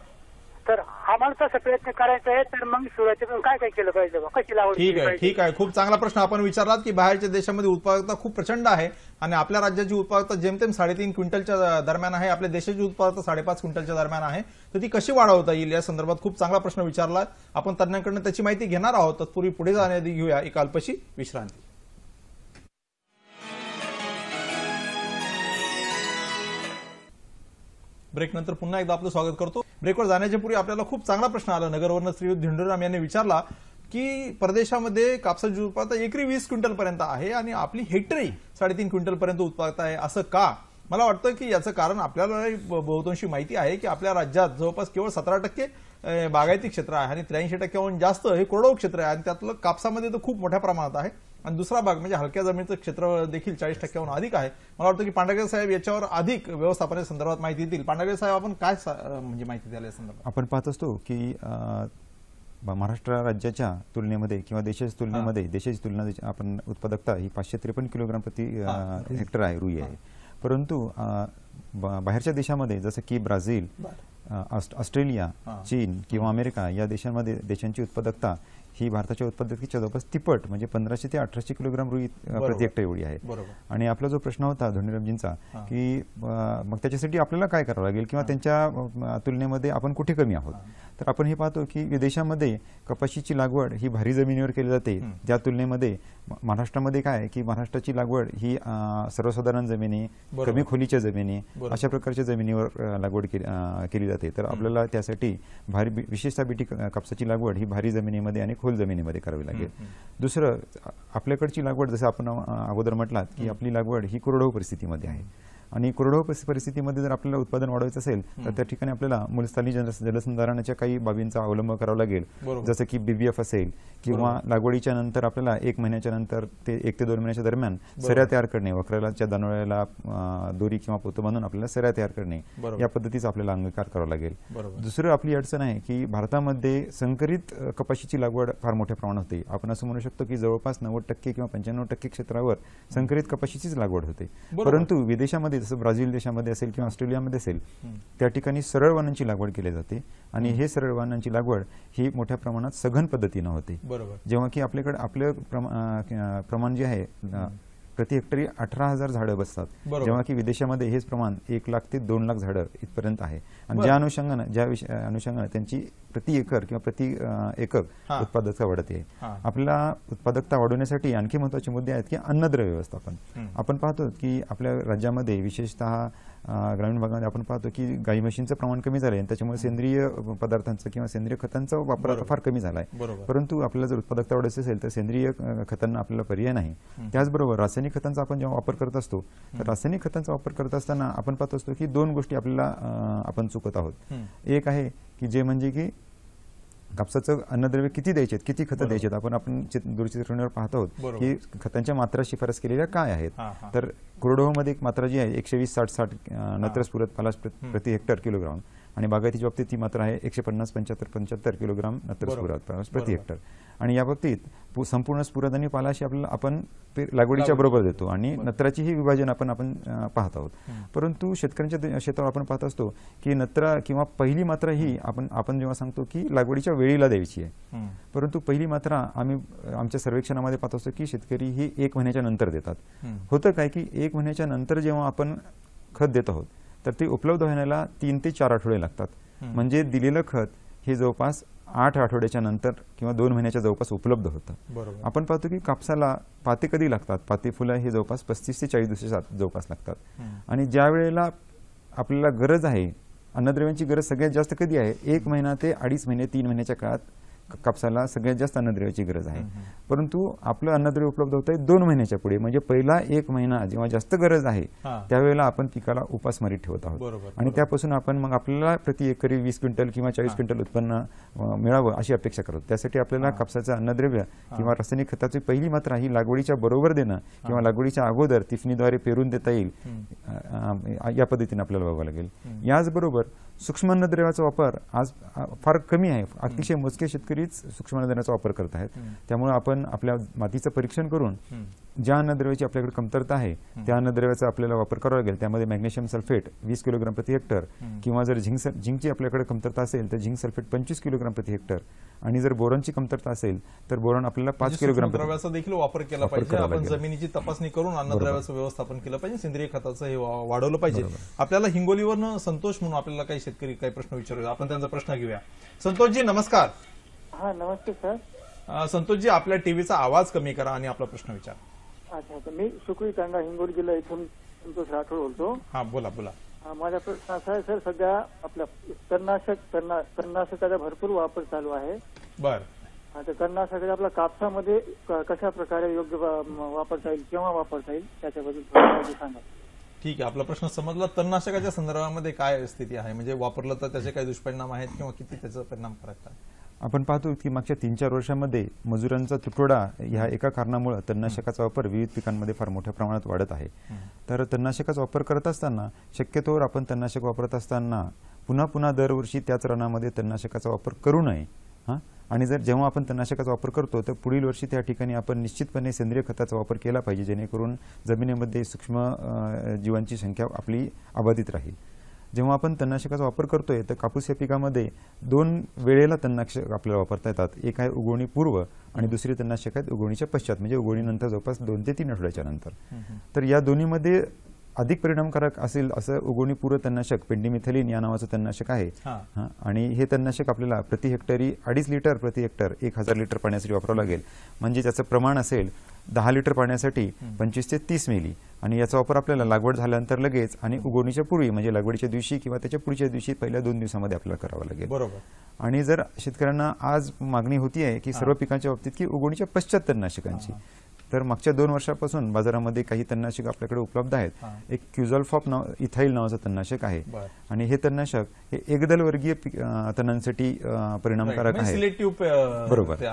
तर आम्हाला तसा प्रयत्न करायचा आहे, तर मग सुरुवातीपासून काय काय केलं पाहिजे, कशी लागवड केली पाहिजे? ठीक आहे. खूप चांगला प्रश्न आपण विचारलात की बाहेरच्या देशामध्ये उत्पादकता खूप प्रचंड आहे आणि आपल्या राज्याची उत्पादकता जेमतेम 3.5 क्विंटलच्या दरम्यान आहे. आपल्या देशाची उत्पादकता 5.5 क्विंटलच्या दरम्यान आहे. तर ती कशी वाढवता येईल या संदर्भात खूप चांगला प्रश्न विचारला. आपण तज्ञांकडून त्याची माहिती घेणार आहोत. तत्पूर्वी पुढे जाण्याआधी घेऊया एक अल्पशी विश्रांती. ब्रेक नंतर पुन्हा एकदा आपलं स्वागत करतो. ब्रेकवर जाण्याच्या पूर्वी आपल्याला खूप चांगला प्रश्न आला. नगरवरून श्री धुंडीराम यांनी विचारला की परदेशामध्ये कापसाची उत्पादकता एकरी 20 क्विंटल पर्यंत आहे आणि आपली हेक्टरी 3.5 क्विंटल पर्यंत उत्पादकता आहे, असं का? मला वाटतं की याचं कारण आपल्याला बहुतांशी माहिती आहे की आपल्या राज्यात जवळपास केवळ 17% बागायती क्षेत्र आहे आणि 83%हून जास्त हे कोरडवाहू क्षेत्र आहे आणि त्यातलं कापसामध्ये तर खूप मोठ्या प्रमाणात आहे. आणि दुसरा भाग म्हणजे हलक्या जमिनीचं क्षेत्र देखील 40%हून अधिक आहे. मला वाटतं की पांडगे साहेब याच्यावर अधिक व्यवस्थापनाच्या संदर्भात माहिती देतील. पांडगे साहेब, आपण काय म्हणजे माहिती द्याल या संदर्भात? आपण पाहत असतो की महाराष्ट्र राज्याच्या तुलनेमध्ये किंवा देशाच्या तुलनेमध्ये देशाची तुलना आपण उत्पादकता ही 553 किलोग्राम प्रति हेक्टर आहे, रुई आहे. परंतु बाहेरच्या देशामध्ये जसं की ब्राझील, ऑस्ट्रेलिया, चीन किंवा अमेरिका या देशांची उत्पादकता ही भारताच्या उत्पादकतेच्या जवळपास तिप्पट म्हणजे 1500 ते 1800 किलोग्राम रुई प्रति हेक्टर एवढी आहे. आणि आपला जो प्रश्न होता धोंडीरामजींचा की मग त्याच्यासाठी आपल्याला काय करावं लागेल किंवा त्यांच्या तुलनेमध्ये आपण कुठे कमी आहोत, तर आपण हे पाहतो की विदेशामध्ये कपाशीची लागवड ही भारी जमिनीवर केली जाते. त्या तुलनेमध्ये महाराष्ट्रामध्ये काय की महाराष्ट्राची लागवड ही सर्वसाधारण जमिनी, कमी खोलीच्या जमिनी, अशा प्रकारच्या जमिनीवर लागवड केली जाते. तर आपल्याला त्यासाठी विशेषतः बीटी कापसाची लागवड ही भारी जमिनीमध्ये आणि खोल जमिनीमध्ये करावी लागेल. दुसरं, आपल्याकडची लागवड जसं आपण अगोदर म्हटलात की आपली लागवड ही कोरडवाहू परिस्थितीमध्ये आहे आणि कोरडवाहू परिस्थितीमध्ये जर आपल्याला उत्पादन वाढवायचं असेल तर त्या ठिकाणी आपल्याला मूलस्थानी जलसंधारणाच्या काही बाबींचा अवलंब करावा लागेल, जसं की BBF असेल किंवा लागवडीच्या नंतर आपल्याला 1 महिन्याच्या नंतर ते 1 ते 2 महिन्याच्या दरम्यान सऱ्या तयार करणे, वखराच्या दानोळ्याला दोरी किंवा पोतं बांधून आपल्याला सऱ्या तयार करणे, या पद्धतीचा आपल्याला अंगीकार करावा लागेल. दुसरं आपली अडचण आहे की भारतामध्ये संकरित कपाशीची लागवड फार मोठ्या प्रमाणात होते. आपण असं म्हणू शकतो की जवळपास 90% किंवा 95% क्षेत्रावर संकरित कपाशीचीच लागवड होते. परंतु विदेशामध्ये जसं ब्राझील देशामध्ये असेल किंवा ऑस्ट्रेलियामध्ये असेल त्या ठिकाणी सरळ वाणांची लागवड केली जाते आणि हे सरळ वाणांची लागवड ही मोठ्या प्रमाणात सघन पद्धतीनं होते. जेव्हा की आपल्याकडे आपलं प्रमाण जे आहे प्रति हेक्टरी 18,000 झाडं बसतात, जेव्हा की विदेशामध्ये हेच प्रमाण 1 लाख ते 2 लाख झाडं इथपर्यंत आहे. आणि ज्या अनुषंगाने त्यांची प्रति एकर किंवा प्रति एकक उत्पादकता वाढते. आपल्याला उत्पादकता वाढवण्यासाठी आणखी महत्त्वाचे मुद्दे आहेत की अन्नद्रव्य व्यवस्थापन. आपण पाहतो की आपल्या राज्यामध्ये विशेषतः ग्रामीण भागामध्ये आपण पाहतो की गाई म्हशींचं प्रमाण कमी झालं आहे, त्याच्यामुळे सेंद्रिय पदार्थांचा किंवा सेंद्रिय खतांचा वापर फार कमी झाला आहे. परंतु आपल्याला जर उत्पादकता वाढवायची असेल तर सेंद्रिय खतांना आपल्याला पर्याय नाही. त्याचबरोबर रासायनिक खतांचा आपण जेव्हा वापर करत असतो तर रासायनिक खतांचा वापर करत असताना आपण पाहत असतो की 2 गोष्टी आपल्याला आपण चुकत आहोत. एक आहे की जे म्हणजे की कापसाचं अन्नद्रव्य किती द्यायचे, किती खतं द्यायचे, आपण दूरचित्रवाणीवर पाहत आहोत की खतांच्या मात्रा शिफारस केलेल्या काय आहेत. तर कोरडवाहूमध्ये एक मात्रा जी आहे 120-60-60 नत्र स्फुरद पालाश प्रति हेक्टर किलोग्राम, आणि बागायतीच्या बाबतीत ती मात्रा आहे 150-75 किलोग्राम नत्र स्फुरद पालाश प्रति हेक्टर. आणि या बाबतीत संपूर्ण स्फुरद आणि पालाश आपण लागवडीच्या बरोबर देतो, आणि नत्राचीही विभाजन आपण पाहत आहोत. परंतु शेतकऱ्यांच्या शेतावर आपण पाहत असतो की नत्र किंवा पहिली मात्रा ही आपण जेव्हा सांगतो की लागवडीच्या वेळीला द्यायची आहे, परंतु पहिली मात्रा आम्ही आमच्या सर्वेक्षणामध्ये पाहत असतो की शेतकरी ही 1 महिन्याच्या नंतर देतात. होतं काय की 1 महिन्याच्या नंतर जेव्हा आपण खत देत आहोत तर ते उपलब्ध होण्याला 3 ते 4 आठवडे लागतात. म्हणजे दिलेलं खत हे जवळपास 8 आठवड्याच्या नंतर किंवा 2 महिन्याच्या जवळपास उपलब्ध होतं. आपण पाहतो की कापसाला पाते कधी लागतात, पाते फुलं हे जवळपास 35 ते 40 दिवसाच्या जवळपास लागतात. आणि ज्या वेळेला आपल्याला गरज आहे, अन्नद्रव्यांची गरज सगळ्यात जास्त कधी आहे, 1 महिना ते 2.5 महिने 3 महिन्याच्या काळात कापसाला सगळ्यात जास्त अन्नद्रव्याची गरज आहे. परंतु आपलं अन्नद्रव्य उपलब्ध होत आहे 2 महिन्याच्या पुढे, म्हणजे पहिला 1 महिना जेव्हा जास्त गरज आहे त्यावेळेला आपण पिकाला उपासमारीत ठेवत आहोत. आणि त्यापासून आपण मग आपल्याला प्रति एकरी 20 क्विंटल किंवा 40 क्विंटल उत्पन्न मिळावं अशी अपेक्षा करतो. त्यासाठी आपल्याला कापसाचं अन्नद्रव्य किंवा रासायनिक खताची पहिली मात्रा ही लागवडीच्या बरोबर देणं किंवा लागवडीच्या अगोदर तिफणीद्वारे पेरून देता येईल, या पद्धतीने आपल्याला बघावं लागेल. याचबरोबर सूक्ष्म अन्नद्रव्याचा वापर आज फार कमी आहे. अतिशय मोजके शेतकरीच सूक्ष्म अन्नद्रव्याचा वापर करत आहेत. त्यामुळे आपण आपल्या मातीचं परीक्षण करून ज्या अन्नद्रव्याची आपल्याकडे कमतरता आहे त्या अन्नद्रव्याचा आपल्याला वापर करावा लागेल. त्यामध्ये मॅग्नेशियम सल्फेट 20 किलोग्राम प्रति हेक्टर, किंवा जर झिंकची आपल्याकडे कमतरता असेल तर झिंक सल्फेट 25 किलोग्राम प्रति हेक्टर, आणि जर बोरॉनची कमतरता असेल तर बोरॉन आपल्याला 5 किलोग्राम द्रव्याचा देखील वापर केला पाहिजे. आपण जमिनीची तपासणी करून अन्नद्रव्याचं व्यवस्थापन केलं पाहिजे, सेंद्रिय खताचं हे वाढवलं पाहिजे. आपल्याला हिंगोलीवरनं संतोष म्हणून आपल्याला काही शेतकरी काही प्रश्न विचारूया, आपण त्यांचा प्रश्न घेऊया. संतोषजी नमस्कार. हा नमस्ते सर. संतोषजी आपल्या टीव्हीचा आवाज कमी करा आणि आपला प्रश्न विचार. अच्छा, मी सुकळी तांडा हिंगोली जिल्हा इथून संतोष राठोड बोलतो. हा बोला बोला. माझा प्रश्न असा आहे सर, सध्या आपल्या तणनाशकाचा भरपूर वापर चालू आहे. बर. आता तणनाशकाचा आपल्या कापसामध्ये कशा प्रकारे योग्य वापरता येईल, केव्हा वापरता येईल त्याच्याबद्दल थोडं सांगा. ठीक आहे, आपला प्रश्न समजला. तणनाशकाच्या संदर्भामध्ये काय स्थिती आहे, म्हणजे वापरलं तर त्याचे काही दुष्परिणाम आहेत किंवा किती त्याचा परिणामकारक आहे? आपण पाहतो की मागच्या 3-4 वर्षांमध्ये मजुरांचा तुटवडा ह्या एका कारणामुळे तणनाशकाचा वापर विविध पिकांमध्ये फार मोठ्या प्रमाणात वाढत आहे. तर तणनाशकाचा वापर करत असताना शक्यतोवर आपण तणनाशक वापरत असताना पुन्हा दरवर्षी त्याच रानामध्ये तणनाशकाचा वापर करू नये. आणि जेव्हा आपण तणनाशकाचा वापर करतो तर पुढील वर्षी त्या ठिकाणी आपण निश्चितपणे सेंद्रिय खताचा वापर केला पाहिजे, जेणेकरून जमिनीमध्ये सूक्ष्म जीवांची संख्या आपली अबाधित राहील. जेव्हा आपण तणनाशकाचा वापर करतोय तर कापूस या पिकामध्ये 2 वेळेला तणनाशक आपल्याला वापरता येतात. एक आहे उगवणी पूर्व आणि दुसरी तणनाशक आहेत उगवणीच्या पश्चात, म्हणजे उगवणीनंतर जवळपास 2 ते 3 आठवड्याच्या नंतर. तर या दोन्हीमध्ये अधिक परिणामकारक असेल असं उगवणीपूर्व तणनाशक पेंडिमिथेलिन या नावाचं तणनाशक आहे. आणि हे तणनाशक आपल्याला प्रति हेक्टरी 2.5 लिटर प्रति हेक्टर 1000 लिटर पाण्यासाठी वापरावं लागेल. म्हणजे त्याचं प्रमाण असेल 10 लिटर पाण्यासाठी 25 ते 30 मिली, आणि याचा वापर आपल्याला लागवड झाल्यानंतर लगेच आणि उगवणीच्या पूर्वी म्हणजे लागवडीच्या दिवशी किंवा त्याच्या पुढच्या दिवशी पहिल्या 2 दिवसामध्ये आपल्याला करावं लागेल. बरोबर. आणि जर शेतकऱ्यांना आज मागणी होती आहे की सर्व पिकांच्या बाबतीत की उगवणीच्या पश्चात तणनाशकांची, तर मागच्या 2 वर्षापासून बाजारामध्ये काही तणनाशक आपल्याकडे उपलब्ध आहेत. एक क्युझॉल्फॉप इथाईल नावाचं तणनाशक आहे, आणि हे तणनाशक हे एकदल वर्गीय तणांसाठी परिणामकारक आहे. बरोबर.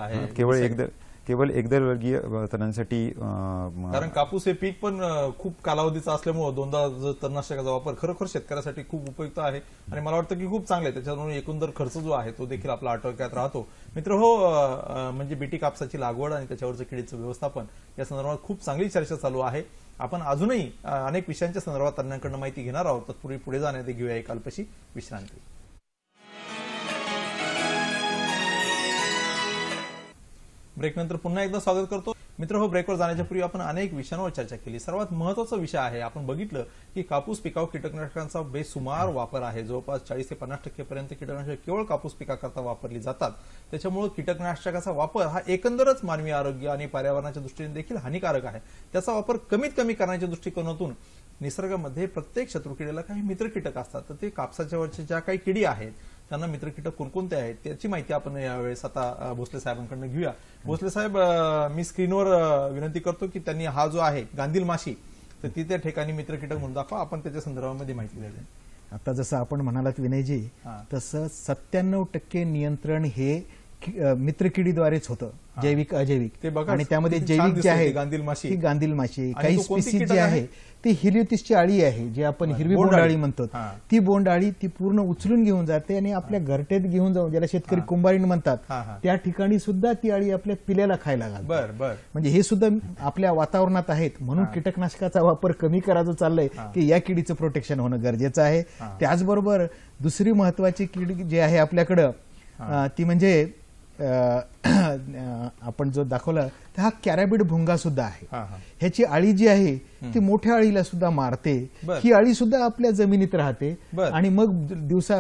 केवळ एकदल वर्गीय तणांसाठी, कारण कापूस हे पीक पण खूप कालावधीचं असल्यामुळे 2दा तणनाशकाचा वापर खरोखर शेतकऱ्यासाठी खूप उपयुक्त आहे आणि मला वाटतं की खूप चांगलं आहे. त्याच्यामुळे एकंदर खर्च जो आहे तो देखील आपला आटोक्यात राहतो. मित्र हो, म्हणजे बीटी कापसाची लागवड आणि त्याच्यावरचं किडीचं व्यवस्थापन या संदर्भात खूप चांगली चर्चा चालू आहे. आपण अजूनही अनेक विषयांच्या संदर्भात तज्ञांकडून माहिती घेणार आहोत. तत्पूर्वी पुढे जाण्याआधी घेऊया एक अल्पशी विश्रांती. ब्रेकनंतर पुन्हा एकदा स्वागत करतो. मित्र हो, ब्रेकवर जाण्याच्या पूर्वी आपण अनेक विषयांवर चर्चा केली. सर्वात महत्त्वाचा विषय आहे, आपण बघितलं की कापूस पिकावर कीटकनाशकांचा बेसुमार वापर आहे. जवळपास 40 ते 50% पर्यंत कीटकनाशके केवळ कापूस पिकाकरता वापरली जातात. त्याच्यामुळे कीटकनाशकाचा वापर हा एकंदरच मानवी आरोग्य आणि पर्यावरणाच्या दृष्टीने देखील हानिकारक आहे. त्याचा वापर कमीत कमी करण्याच्या दृष्टिकोनातून निसर्गामध्ये प्रत्येक शत्रुकिडीला काही मित्र कीटक असतात. तर ते कापसाच्या वरच्या ज्या काही किडी आहेत त्यांना मित्र कीटक कोणकोणते आहेत त्याची माहिती आपण यावेळेस आता भोसले साहेबांकडून घेऊया. भोसले साहेब, मी स्क्रीनवर विनंती करतो की त्यांनी हा जो आहे गांधील माशी तर ती त्या ठिकाणी मित्र कीटक म्हणून दाखवा, आपण त्याच्या संदर्भामध्ये माहिती द्यायची. आता जसं आपण म्हणालात विनयजी, तसं 97% नियंत्रण हे मित्रकिडीद्वारेच होतं, जैविक अजैविक. ते बघा, आणि त्यामध्ये किती छान जैविक जे दिसते आहे ती गांधील माशी. ही गांधील माशी. आणि काही तो कोणती स्पीसीज कीटक जे आहे? आहे ती हिलिओथिसची अळी आहे, जी आपण हिरवी बोंडाळी म्हणतो. हा. ती बोंडाळी ती पूर्ण उचलून घेऊन जाते आणि आपल्या घरटेत घेऊन जाऊन, ज्याला शेतकरी कुंभारीण म्हणतात, हा, हा. त्या ठिकाणी सुद्धा ती अळी आपल्या पिल्याला खायला घालते. बर बर. म्हणजे हे सुद्धा आपल्या वातावरणात आहेत, म्हणून कीटकनाशकाचा वापर कमी करायचं चाललंय की या किडीचं प्रोटेक्शन होणं गरजेचं आहे. त्याचबरोबर दुसरी महत्वाची कीड जी आहे आपल्याकडं ती म्हणजे आपण जो दाखवला तर हा कॅराबिड भुंगा सुद्धा आहे. ह्याची अळी जी आहे ती मोठ्या अळीला सुद्धा मारते. ही अळी सुद्धा आपल्या जमिनीत राहते आणि मग दिवसा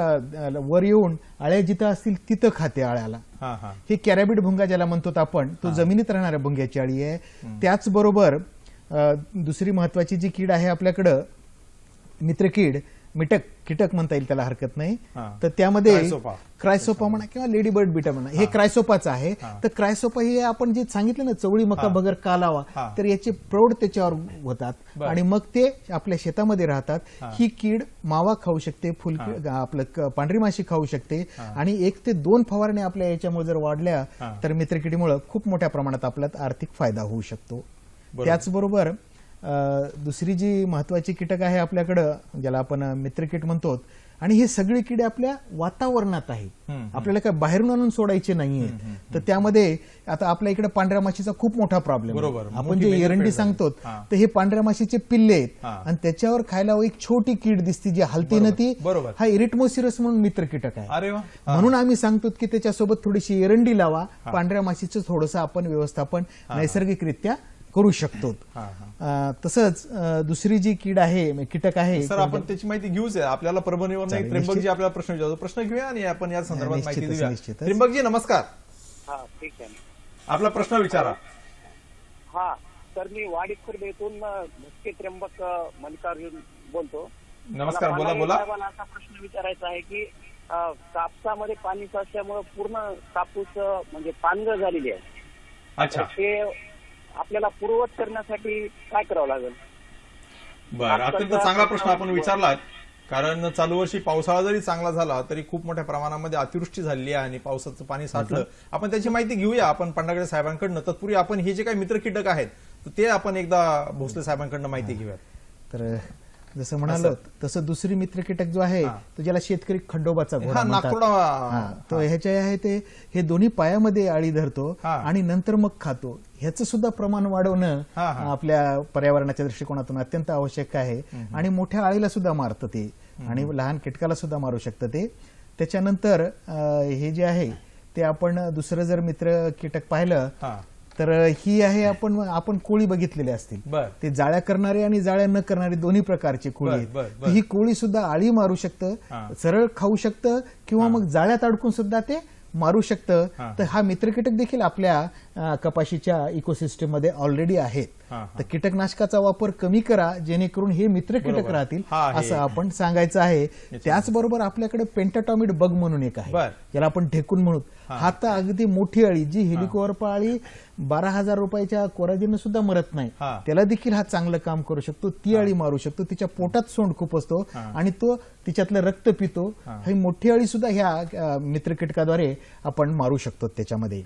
वर येऊन अळ्या जिथं असतील तिथं खाते अळ्याला. हे कॅराबिड भुंगा ज्याला म्हणतो आपण, तो जमिनीत राहणाऱ्या भुंग्याची अळी आहे. त्याचबरोबर दुसरी महत्वाची जी कीड आहे आपल्याकडं, मित्रकीड, कीटक म्हणता येईल, त्याला हरकत नाही. तर त्यामध्ये क्रायसोपा म्हणा किंवा लेडी बर्ड बीटा म्हणा, हे क्रायसोपाच आहे. तर क्रायसोपा हे आपण जे सांगितलं ना, चवळी मका बगर कालावा, तर याचे प्रौढ त्याच्यावर होतात आणि मग ते आपल्या शेतामध्ये राहतात. ही कीड मावा खाऊ शकते, आपलं पांढरी माशी खाऊ शकते आणि 1 ते 2 फवारण्या आपल्या याच्यामुळे जर वाढल्या तर मित्रकिडीमुळे खूप मोठ्या प्रमाणात आपल्याला आर्थिक फायदा होऊ शकतो. त्याचबरोबर दुसरी जी महत्वाची कीटक आहे आपल्याकडं, ज्याला आपण मित्रकीट म्हणतो, आणि हे सगळे किडे आपल्या वातावरणात आहे, आपल्याला काय बाहेरून आणून सोडायचे नाहीये. तर त्यामध्ये आता आपल्या इकडे पांढऱ्या माशीचा खूप मोठा प्रॉब्लेम आहे. आपण जे एरंडी सांगतो तर हे पांढऱ्या माशीचे पिल्ले आहेत आणि त्याच्यावर खायला एक छोटी कीड दिसते जी हलते ना, ती हा इरिटमोसिरस म्हणून मित्रकीटक आहे. म्हणून आम्ही सांगतो की त्याच्यासोबत थोडीशी एरंडी लावा, पांढऱ्या माशीचं थोडंसं आपण व्यवस्थापन नैसर्गिकरित्या करू शकतो. तसंच दुसरी जी कीड आहे, कीटक आहे, सर आपण त्याची माहिती घेऊच आहे. आपल्याला परभणीवर नाही, त्र्यंबकजी आपल्याला प्रश्न विचारतो, प्रश्न घेऊया आणि आपण या संदर्भात माहिती देऊया. त्र्यंबकजी नमस्कार. हा, ठीक आहे. आपला प्रश्न विचारा. हा तर मी वाडी खुर्द येथून भटके त्र्यंबक मल्लिकार्जुन बोलतो. नमस्कार, बोला बोला. मला असा प्रश्न विचारायचा आहे की कापसामध्ये पाणी साचल्यामुळे पूर्ण कापूस म्हणजे पानगळ झालेली आहे. अच्छा. ते आपल्याला पूर्ववत करण्यासाठी काय करावं लागेल? बरं, अत्यंत चांगला प्रश्न आपण विचारलात. कारण चालू वर्षी पावसाळा जरी चांगला झाला तरी खूप मोठ्या प्रमाणामध्ये अतिवृष्टी झाली आहे आणि पावसाचं पाणी साठलं. आपण त्याची माहिती घेऊया आपण पंडागडे साहेबांकडनं. तत्पूर्वी आपण हे जे काही मित्र कीटक आहेत तर ते आपण एकदा भोसले साहेबांकडनं माहिती घेऊया. तर जसं म्हणालो तसं दुसरी मित्र कीटक जो आहे तो ज्याला शेतकरी खंडोबाचा घोडा म्हणतात, तो ह्याच्या आहे ते हे दोन्ही पायामध्ये अळी धरतो आणि नंतर मग खातो. ह्याचं सुद्धा प्रमाण वाढवणं आपल्या पर्यावरणाच्या दृष्टिकोनातून अत्यंत आवश्यक आहे. आणि मोठ्या अळीला सुद्धा मारतं ते आणि लहान कीटकाला सुद्धा मारू शकतं ते. त्याच्यानंतर हे जे आहे ते आपण दुसरं जर मित्र कीटक पाहिलं तर ही आहे, आपण कोळी बघितलेले असतील, ते जाळ्या करणारे आणि जाळ्या न करणारे दोन्ही प्रकारचे कोळी आहेत. ही कोळी सुद्धा अळी मारू शकतं, सरळ खाऊ शकतं किंवा मग जाळ्यात अडकून सुद्धा ते मारू शकतं. तर हा मित्रकीटक देखील आपल्या कपाशीच्या इकोसिस्टम मध्ये ऑलरेडी आहेत. तर कीटकनाशकाचा वापर कमी करा जेणेकरून हे मित्र कीटक राहतील असं आपण सांगायचं आहे. त्याचबरोबर आपल्याकडे पेंटाटॉमिड बग म्हणून एक आहे, ज्याला आपण ढेकून म्हणू. हा तर अगदी मोठी अळी जी हेलिकोअर्पा अळी 12,000 रुपयाच्या कोराजीनं सुद्धा मरत नाही, त्याला देखील हा चांगलं काम करू शकतो. ती अळी मारू शकतो. तिच्या पोटात सोंड खूप असतो आणि तो तिच्यातलं रक्त पितो. ही मोठी अळी सुद्धा ह्या मित्रकीटकाद्वारे आपण मारू शकतो त्याच्यामध्ये.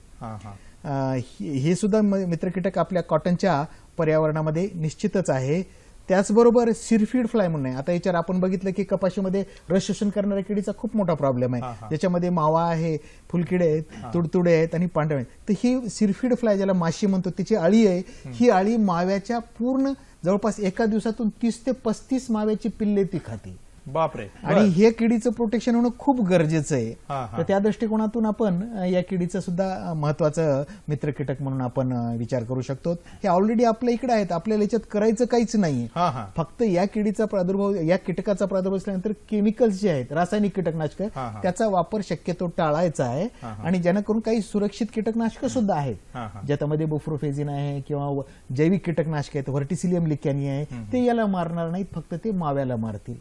हे सुद्धा मित्रकीटक आपल्या कॉटनच्या पर्यावरणामध्ये निश्चितच आहे. त्याचबरोबर सिरफीड फ्लाय म्हणून आहे. आता याच्यावर आपण बघितलं की कपाशीमध्ये रस शोषण करणाऱ्या किडीचा खूप मोठा प्रॉब्लेम आहे, ज्याच्यामध्ये मावा आहे, फुलकिडे आहेत, तुडतुडे आहेत आणि पांढरे आहेत. तर ही सिरफीड फ्लाय ज्याला माशी म्हणतो त्याची अळी आहे. ही अळी माव्याच्या पूर्ण जवळपास एका दिवसातून 30 ते 35 माव्याची पिल्ले ती खाते. बापरे. आणि हे किडीचं प्रोटेक्शन होणं खूप गरजेचं आहे. तर त्या दृष्टिकोनातून आपण या किडीचं सुद्धा महत्वाचं मित्र कीटक म्हणून आपण विचार करू शकतो. हे ऑलरेडी आपल्या इकडे आहेत, आपल्याला याच्यात करायचं काहीच नाही. फक्त या किडीचा प्रादुर्भाव, या कीटकाचा प्रादुर्भाव असल्यानंतर केमिकल्स जे आहेत, रासायनिक कीटकनाशक, त्याचा वापर शक्यतो टाळायचा आहे. आणि जेणेकरून काही सुरक्षित कीटकनाशक सुद्धा आहेत, ज्याच्यामध्ये बुफ्रोफेझिन आहे किंवा जैविक कीटकनाशक आहेत, व्हर्टिसिलियम लिकॅनी आहे, ते याला मारणार नाहीत, फक्त ते माव्याला मारतील.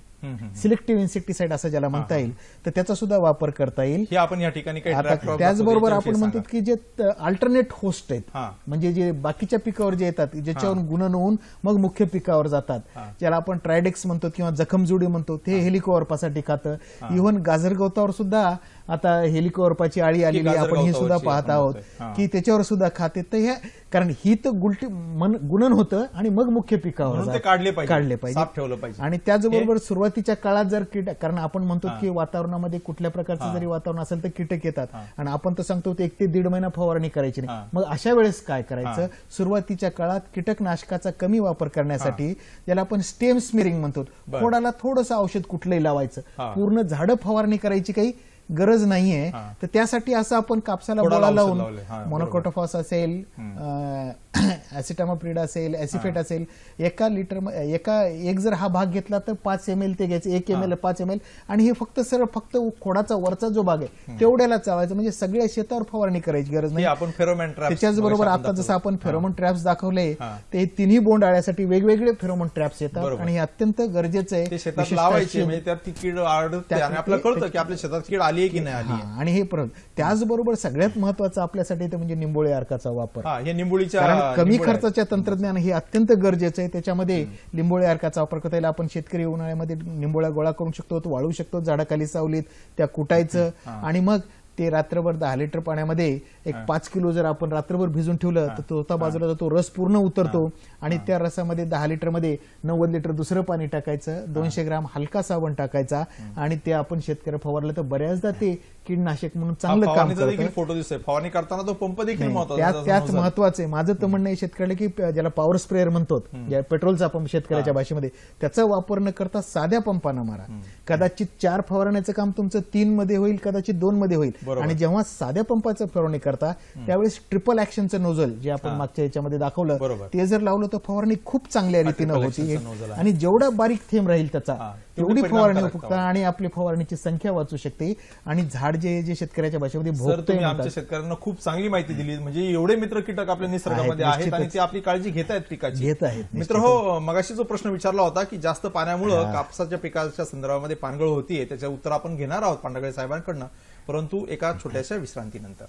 सिलेक्टिव्ह इन्सेक्टिसाइड असं ज्याला म्हणता येईल, तर त्याचा सुद्धा वापर करता येईल. हे आपण या ठिकाणी त्याचबरोबर आपण म्हणतो की जे अल्टरनेट होस्ट आहेत, म्हणजे जे बाकीच्या पिकावर जे येतात, ज्याच्यावरून गुणन होऊन मग मुख्य पिकावर जातात, ज्याला आपण ट्रायडेक्स म्हणतो किंवा जखमजुडी म्हणतो, ते हेलिकोअर्पासाठी खातं. इव्हन गाजर गवतावर सुद्धा आता हेलिकोवर्पाची आळी आलेली आहे, आपण हे सुद्धा पाहत आहोत की त्याच्यावर सुद्धा खाते. तर ह्या कारण ही तर गुणन होतं आणि मग मुख्य पिकावर काढले ठेवलं पाहिजे. आणि त्याचबरोबर सुरुवातीच्या काळात जर कीटक, कारण आपण म्हणतो की वातावरणामध्ये कुठल्या प्रकारचं जरी वातावरण असेल तर कीटक येतात आणि आपण तर सांगतो 1 ते 1.5 महिना फवारणी करायची नाही. मग अशा वेळेस काय करायचं, सुरुवातीच्या काळात कीटकनाशकाचा कमी वापर करण्यासाठी ज्याला आपण स्टेम स्मिअरिंग म्हणतो, खोडाला थोडंसं औषध कुठलंही लावायचं, पूर्ण झाडं फवारणी करायची काही गरज नाहीये. तर त्यासाठी असं आपण कापसाला बोळा लावून मोनोक्रोटोफॉस असेल, ॲसिटामाप्रिड असेल, ॲसिफेट असेल, एक जर हा भाग घेतला तर 5 ml ते घ्यायचं, 1 ml 5 ml, आणि हे फक्त खोडाचा वरचा जो भाग आहे तेवढ्याला चावायचं. म्हणजे सगळ्या शेतावर फवारणी करायची गरज नाही. आपण फेरोमोन ट्रॅप्स, त्याच्याचबरोबर आता जसं आपण फेरोमोन ट्रॅप्स दाखवले, ते तिन्ही बोंड आळ्यासाठी वेगवेगळे फेरोमोन ट्रॅप्स येतात आणि हे अत्यंत गरजेचं आहे. शेतात लावायचे म्हणजे त्यात ती कीड आढळते आणि आपल्याला कळतं की आपल्या शेतात कीड आली की नाही आली. आणि हे परत त्याचबरोबर सगळ्यात महत्वाचं आपल्यासाठी ते म्हणजे निंबोळी अर्काचा वापर. हे निंबोळीच्या कमी खर्चाच्या तंत्रज्ञान हे अत्यंत गरजेचं आहे. त्याच्यामध्ये लिंबोळी अर्काचा वापर करता येईल. आपण शेतकरी उन्हाळ्यामध्ये निंबोळ्या गोळा करू शकतो, वाळू शकतो झाडाखाली सावलीत, त्या कुटायचं आणि मग ते रात्रभर 10 लिटर पाण्यामध्ये 5 किलो जर आपण रात्रभर भिजून ठेवलं तर चौथ्या बाजूला तो रस पूर्ण उतरतो आणि त्या रसामध्ये 10 लिटरमध्ये 90 लिटर दुसरं पाणी टाकायचं, 200 ग्राम हलका साबण टाकायचा आणि ते आपण शेतकरी फवारलं तर बऱ्याचदा ते कीडनाशक म्हणून चांगलं काम करतं. फोटो दिसतोय फवारणी करताना तो पंप देखील त्याच महत्वाचं आहे. माझं तर म्हणणं आहे शेतकऱ्याला की ज्याला पॉवर स्प्रेअर म्हणतो, पेट्रोलचा पंप शेतकऱ्याच्या भाषेमध्ये, त्याचा वापर न करता साध्या पंपानं मारा. कदाचित 4 फवारण्याचं काम तुमचं 3 मध्ये होईल, कदाचित 2 मध्ये होईल. आणि जेव्हा साध्या पंपाचं फवारणी करता त्यावेळेस ट्रिपल ऍक्शनचं नोझल जे आपण मागच्या याच्यामध्ये दाखवलं ते जर लावलं तर फवारणी खूप चांगल्या रीतीनं होती आणि जेवढा बारीक थेंब राहील त्याचा तेवढी फवारणी उपयुक्त आणि आपली फवारणीची संख्या वाचू शकते. आणि झाड जे शेतकऱ्याच्या भाषेमध्ये भोगतोय, आमच्या शेतकऱ्यांना खूप चांगली माहिती दिली. म्हणजे एवढे मित्र कीटक आपल्या निसर्गामध्ये आहेत आणि ते आपली काळजी घेत आहेत पिकाची. घेत आहेत मित्र हो. मगाशी जो प्रश्न विचारला होता की जास्त पाण्यामुळे कापसाच्या पिकाच्या संदर्भामध्ये पानगळ होतीये, त्याचं उत्तर आपण घेणार आहोत पांडगळे साहेबांकडनं, परंतु एका छोट्याशा विश्रांतीनंतर.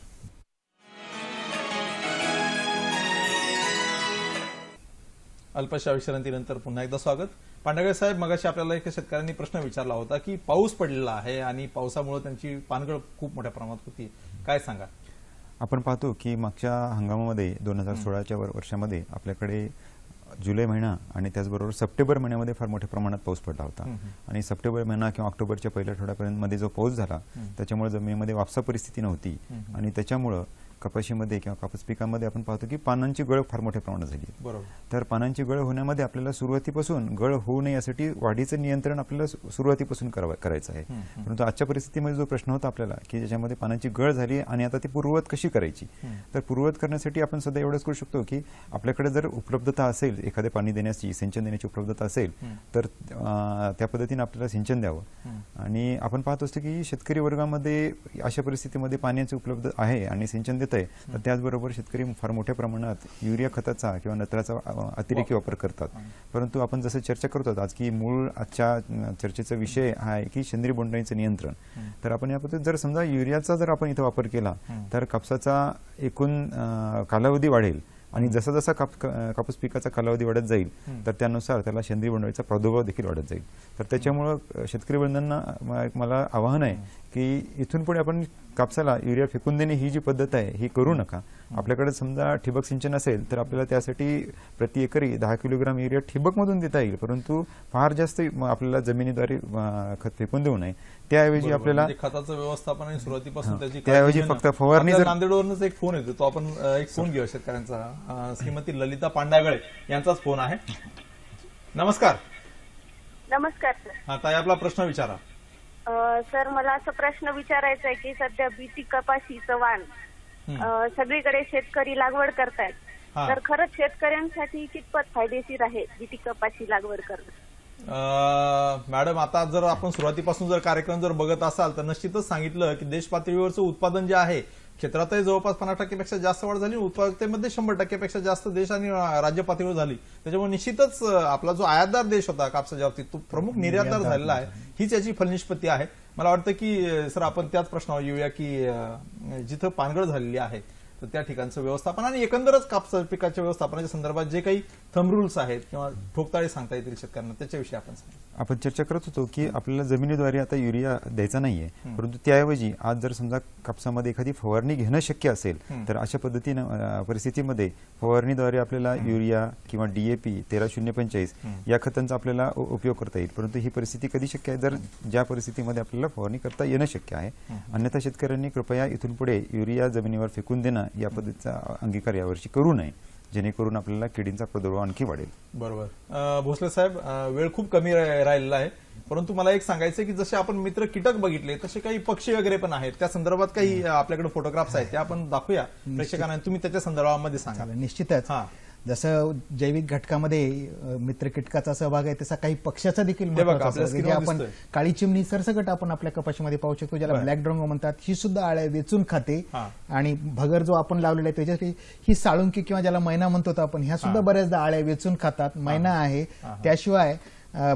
अल्पशा विश्रांतीनंतर पुन्हा एकदा स्वागत. पांडगळे साहेब, मगाशी आपल्याला एका शेतकऱ्यांनी प्रश्न विचारला होता की पाऊस पडलेला आहे आणि पावसामुळे त्यांची पानगळ खूप मोठ्या प्रमाणात होती, काय सांगा? आपण पाहतो की मागच्या हंगामामध्ये 2016च्या वर्षामध्ये आपल्याकडे जुलै महिना आणि त्याचबरोबर सप्टेंबर महिन्यामध्ये फार मोठ्या प्रमाणात पाऊस पडला होता. आणि सप्टेंबर महिना किंवा ऑक्टोबरच्या पहिल्या आठवड्यापर्यंत मध्ये जो पाऊस झाला त्याच्यामुळे जमिनीमध्ये वापसा परिस्थिती नव्हती आणि त्याच्यामुळं कपाशीमध्ये किंवा कापूस पिकामध्ये आपण पाहतो की पानांची गळ फार मोठ्या प्रमाणात झाली. बरोबर. तर पानांची गळ होण्यामध्ये आपल्याला सुरुवातीपासून गळ होऊ नये यासाठी वाढीचं नियंत्रण आपल्याला सुरुवातीपासून करायचं आहे. परंतु आजच्या परिस्थितीमध्ये जो प्रश्न होता आपल्याला की ज्याच्यामध्ये पानांची गळ झाली आणि आता ती पूर्ववत कशी करायची, तर पूर्ववत करण्यासाठी आपण सध्या एवढंच करू शकतो की आपल्याकडे जर उपलब्धता असेल, एखादे पाणी देण्याची, सिंचन देण्याची उपलब्धता असेल तर त्या पद्धतीने आपल्याला सिंचन द्यावं. आणि आपण पाहत असतो की शेतकरी वर्गामध्ये अशा परिस्थितीमध्ये पाण्याची उपलब्ध आहे आणि सिंचन देत आहे, तर त्याचबरोबर शेतकरी फार मोठ्या प्रमाणात युरिया खताचा किंवा नत्राचा अतिरेकी वापर करतात. परंतु आपण जसं चर्चा करतो आज की मूळ आजच्या चर्चेचा विषय हा आहे की सेंद्रिय बोंडअळीचं नियंत्रण. तर आपण या पद्धतीत जर समजा युरियाचा जर आपण इथं वापर केला तर कापसाचा एकूण कालावधी वाढेल आणि जसा जसा कापूस पिकाचा कालावधी वाढत जाईल तर त्यानुसार त्याला सेंद्रिय बोंडअळीचा प्रादुर्भाव देखील वाढत जाईल. तर त्याच्यामुळं शेतकरी बंधूंना मला आवाहन आहे की इथून पुढे आपण कापसाला युरिया फेकून देणे ही जी पद्धत आहे ही करू नका. आपल्याकडे समजा ठिबक सिंचन असेल तर आपल्याला त्यासाठी प्रति एकरी 10 किलोग्राम युरिया ठिबकमधून देता येईल, परंतु फार जास्त आपल्याला जमिनीद्वारे खत फेकून देऊ नये. त्याऐवजी आपल्याला खताचं व्यवस्थापन आणि सुरुवातीपासून त्याऐवजी फक्त फवारणी. नांदेडवरूनच एक फोन येतो, तो आपण एक फोन घेऊ शेतकऱ्यांचा. श्रीमती ललिता पांडागळे यांचाच फोन आहे. नमस्कार. नमस्कार सर. हा ताई, आपला प्रश्न विचारा. सर, मला असा प्रश्न विचारायचा आहे की सध्या बीटी कपाशीचं वाण सगळीकडे शेतकरी लागवड करतायत, तर खरंच शेतकऱ्यांसाठी कितपत फायदेशीर आहे बीटी कपाशी लागवड करणं? मॅडम, आता जर आपण सुरुवातीपासून जर कार्यक्रम जर बघत असाल तर निश्चितच सांगितलं की देश पातळीवरचं उत्पादन जे आहे क्षेत्रातही जवळपास 50% जास्त वाढ झाली, उत्पादकतेमध्ये 100% जास्त देश आणि राज्य पातळीवर झाली. त्याच्यामुळे निश्चितच आपला जो आयातदार देश होता कापसाच्या बाबतीत तो प्रमुख निर्यातदार झालेला आहे. हीच याची फलनिष्पत्ती आहे. मला वाटतं की सर आपण त्याच प्रश्नावर येऊया की जिथं पानगळ झालेली आहे तर त्या ठिकाणचं व्यवस्थापन आणि एकंदरच कापसा पिकाच्या व्यवस्थापनाच्या संदर्भात जे काही थंब रूल्स आहेत किंवा ठोकताळे सांगता येतील शेतकऱ्यांना त्याच्याविषयी आपण सांगा. आपण चर्चा करत होतो की आपल्याला जमिनीद्वारे आता युरिया द्यायचा नाहीये, परंतु त्याऐवजी आज जर समजा कापसामध्ये एखादी फवारणी घेणं शक्य असेल तर अशा पद्धतीनं परिस्थितीमध्ये फवारणीद्वारे आपल्याला युरिया किंवा DAP 13-0-45 या खतांचा आपल्याला उपयोग करता येईल. परंतु ही परिस्थिती कधी शक्य आहे जर ज्या परिस्थितीमध्ये आपल्याला फवारणी करता येणं शक्य आहे. अन्यथा शेतकऱ्यांनी कृपया इथून पुढे युरिया जमिनीवर फेकून देणं या पद्धतीचा अंगीकार यावर्षी करू नये, जेणेकरून आपल्याला किडींचा प्रादुर्भाव आणखी वाढेल. बरोबर. भोसले साहेब, वेळ खूप कमी राहिलेला आहे, परंतु मला एक सांगायचं की जसे आपण मित्र कीटक बघितले तसे काही पक्षी वगैरे पण आहेत, त्या संदर्भात काही आपल्याकडे फोटोग्राफ्स आहेत ते आपण दाखवूया प्रेक्षकांना, तुम्ही त्याच्या संदर्भामध्ये सांगा. निश्चितच. जसं जैविक घटकामध्ये मित्र कीटकाचा सहभाग आहे तसा काही पक्ष्याचा देखील म्हणजे आपण काळी चिमणी सरसकट आपण आपल्या कपाशीमध्ये पाहू शकतो, ज्याला ब्लॅक ड्रॉंगो म्हणतात. ही सुद्धा आळ्या वेचून खाते. आणि भगर जो आपण लावलेला आहे त्याच्यासाठी ही साळुंकी किंवा ज्याला मैना म्हणतो आपण, ह्या सुद्धा बऱ्याचदा आळ्या वेचून खातात. मैना आहे. त्याशिवाय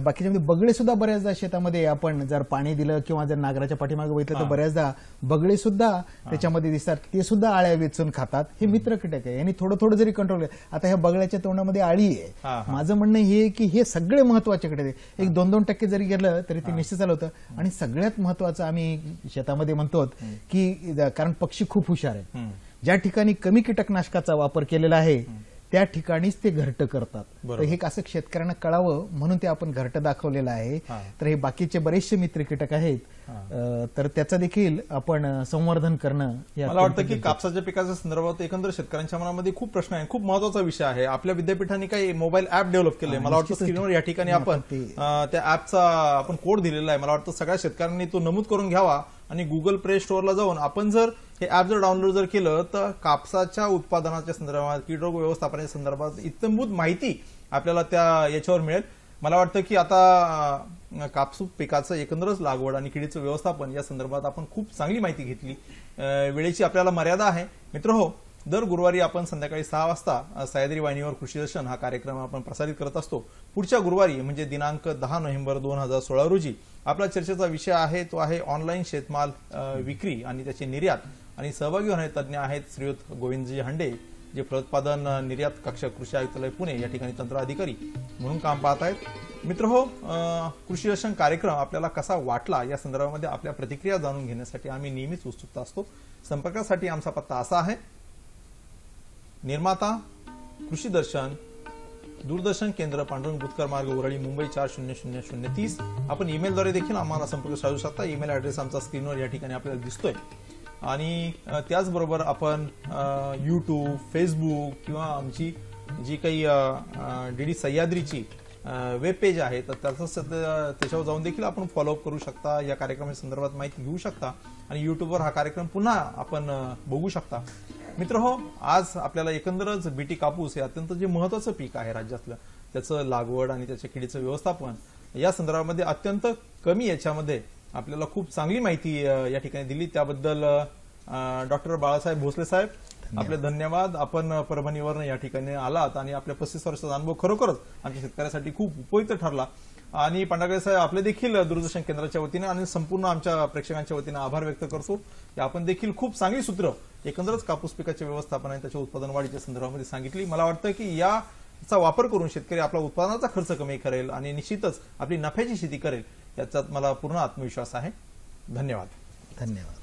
बाकीच्या बगळे सुद्धा बऱ्याचदा शेतामध्ये आपण जर पाणी दिलं किंवा जर नागराच्या पाठीमागे बघितलं तर बऱ्याचदा बगळे सुद्धा त्याच्यामध्ये दिसतात, ते सुद्धा आळ्या वेचून खातात. हे मित्र कीटक आहे, यांनी थोडं थोडं जरी कंट्रोल केलं. आता ह्या बगळ्याच्या तोंडामध्ये आळी आहे. माझं म्हणणं हे आहे की हे सगळे महत्वाचे कीटक आहे. 1-2% जरी गेलं तरी ते निश्चित झालं होतं. आणि सगळ्यात महत्वाचं आम्ही शेतामध्ये म्हणतो की कारण पक्षी खूप हुशार आहे, ज्या ठिकाणी कमी कीटकनाशकाचा वापर केलेला आहे त्या ठिकाणीच ते घरटं करतात. तर हे असं शेतकऱ्यांना कळावं म्हणून ते आपण घरटं दाखवलेलं आहे. तर हे बाकीचे बरेचसे मित्र कीटक आहेत, तर त्याचं देखील आपण संवर्धन करणं. मला वाटतं की कापसाच्या पिकाच्या संदर्भात एकंदर शेतकऱ्यांच्या मनामध्ये खूप प्रश्न आहे, खूप महत्वाचा विषय आहे. आपल्या विद्यापीठाने काही मोबाईल ऍप डेव्हलप केले. मला वाटतं स्क्रीनवर या ठिकाणी आपण त्या ऍपचा आपण कोड दिलेला आहे. मला वाटतं सगळ्या शेतकऱ्यांनी तो नमूद करून घ्यावा आणि गुगल प्ले स्टोअरला जाऊन आपण जर हे ऍप जर डाउनलोड जर केलं तर कापसाच्या उत्पादनाच्या संदर्भात, कीड रोग व्यवस्थापनाच्या संदर्भात इत्थंभूत माहिती आपल्याला त्या याच्यावर मिळेल. मला वाटतं की आता कापूस पिकाचं एकंदरच लागवड आणि किडीचं व्यवस्थापन या संदर्भात आपण खूप चांगली माहिती घेतली. वेळेची आपल्याला मर्यादा आहे. मित्रहो, दर गुरुवारी आपण संध्याकाळी 6 वाजता सह्याद्री वाहिनीवर कृषी दर्शन हा कार्यक्रम आपण प्रसारित करत असतो. पुढच्या गुरुवारी म्हणजे दिनांक 10 नोव्हेंबर 2016 रोजी आपला चर्चेचा विषय आहे तो आहे ऑनलाईन शेतमाल विक्री आणि त्याची निर्यात. आणि सहभागी होणारे तज्ज्ञ आहेत श्रीयुत गोविंदजी हंडे, जे फलोत्पादन निर्यात कक्षा कृषी आयुक्तालय पुणे या ठिकाणी तंत्र अधिकारी म्हणून काम पाहत आहेत. मित्रहो, कृषी दर्शन कार्यक्रम आपल्याला कसा वाटला या संदर्भामध्ये आपल्या प्रतिक्रिया जाणून घेण्यासाठी आम्ही नेहमीच उत्सुक असतो. संपर्कासाठी आमचा पत्ता असा आहे: निर्माता कृषी दर्शन, दूरदर्शन केंद्र, पांडुरंग बुतकर मार्ग, उरळी, मुंबई 400030. आपण ईमेलद्वारे देखील आम्हाला संपर्क साधू शकता. ईमेल ऍड्रेस आमचा स्क्रीनवर या ठिकाणी आपल्याला दिसतोय. आणि त्याचबरोबर आपण YouTube, फेसबुक किंवा आमची जी काही DD सह्याद्रीची वेब पेज आहे तर त्याच्यावर जाऊन देखील आपण फॉलोअप करू शकता. या कार्यक्रमाच्या संदर्भात माहिती घेऊ शकता आणि युट्यूबवर हा कार्यक्रम पुन्हा आपण बघू शकता. मित्रहो, आज आपल्याला एकंदरच बीटी कापूस हे अत्यंत जे महत्वाचं पीक आहे राज्यातलं, त्याचं लागवड आणि त्याच्या किडीचं व्यवस्थापन या संदर्भामध्ये अत्यंत कमी याच्यामध्ये आपल्याला खूप चांगली माहिती या ठिकाणी दिली. त्याबद्दल डॉक्टर बाळासाहेब भोसले साहेब आपले धन्यवाद. आपण परभणीवरून या ठिकाणी आलात आणि आपल्या 35 वर्षाचा अनुभव खरोखरच आमच्या शेतकऱ्यासाठी खूप उपयुक्त ठरला. आणि पांडागळे साहेब, आपले देखील दूरदर्शन केंद्राच्या वतीने आणि संपूर्ण आमच्या प्रेक्षकांच्या वतीने आभार व्यक्त करतो. आपण देखील खूप चांगली सूत्र एकंदरच कापूस पिकाचे व्यवस्थापन आणि त्याच्या उत्पादन वाढीच्या संदर्भामध्ये सांगितली. मला वाटतं की याचा वापर करून शेतकरी आपला उत्पादनाचा खर्च कमी करेल आणि निश्चितच आपली नफ्याची शेती करेल याच्यात मला पूर्ण आत्मविश्वास आहे. धन्यवाद. धन्यवाद.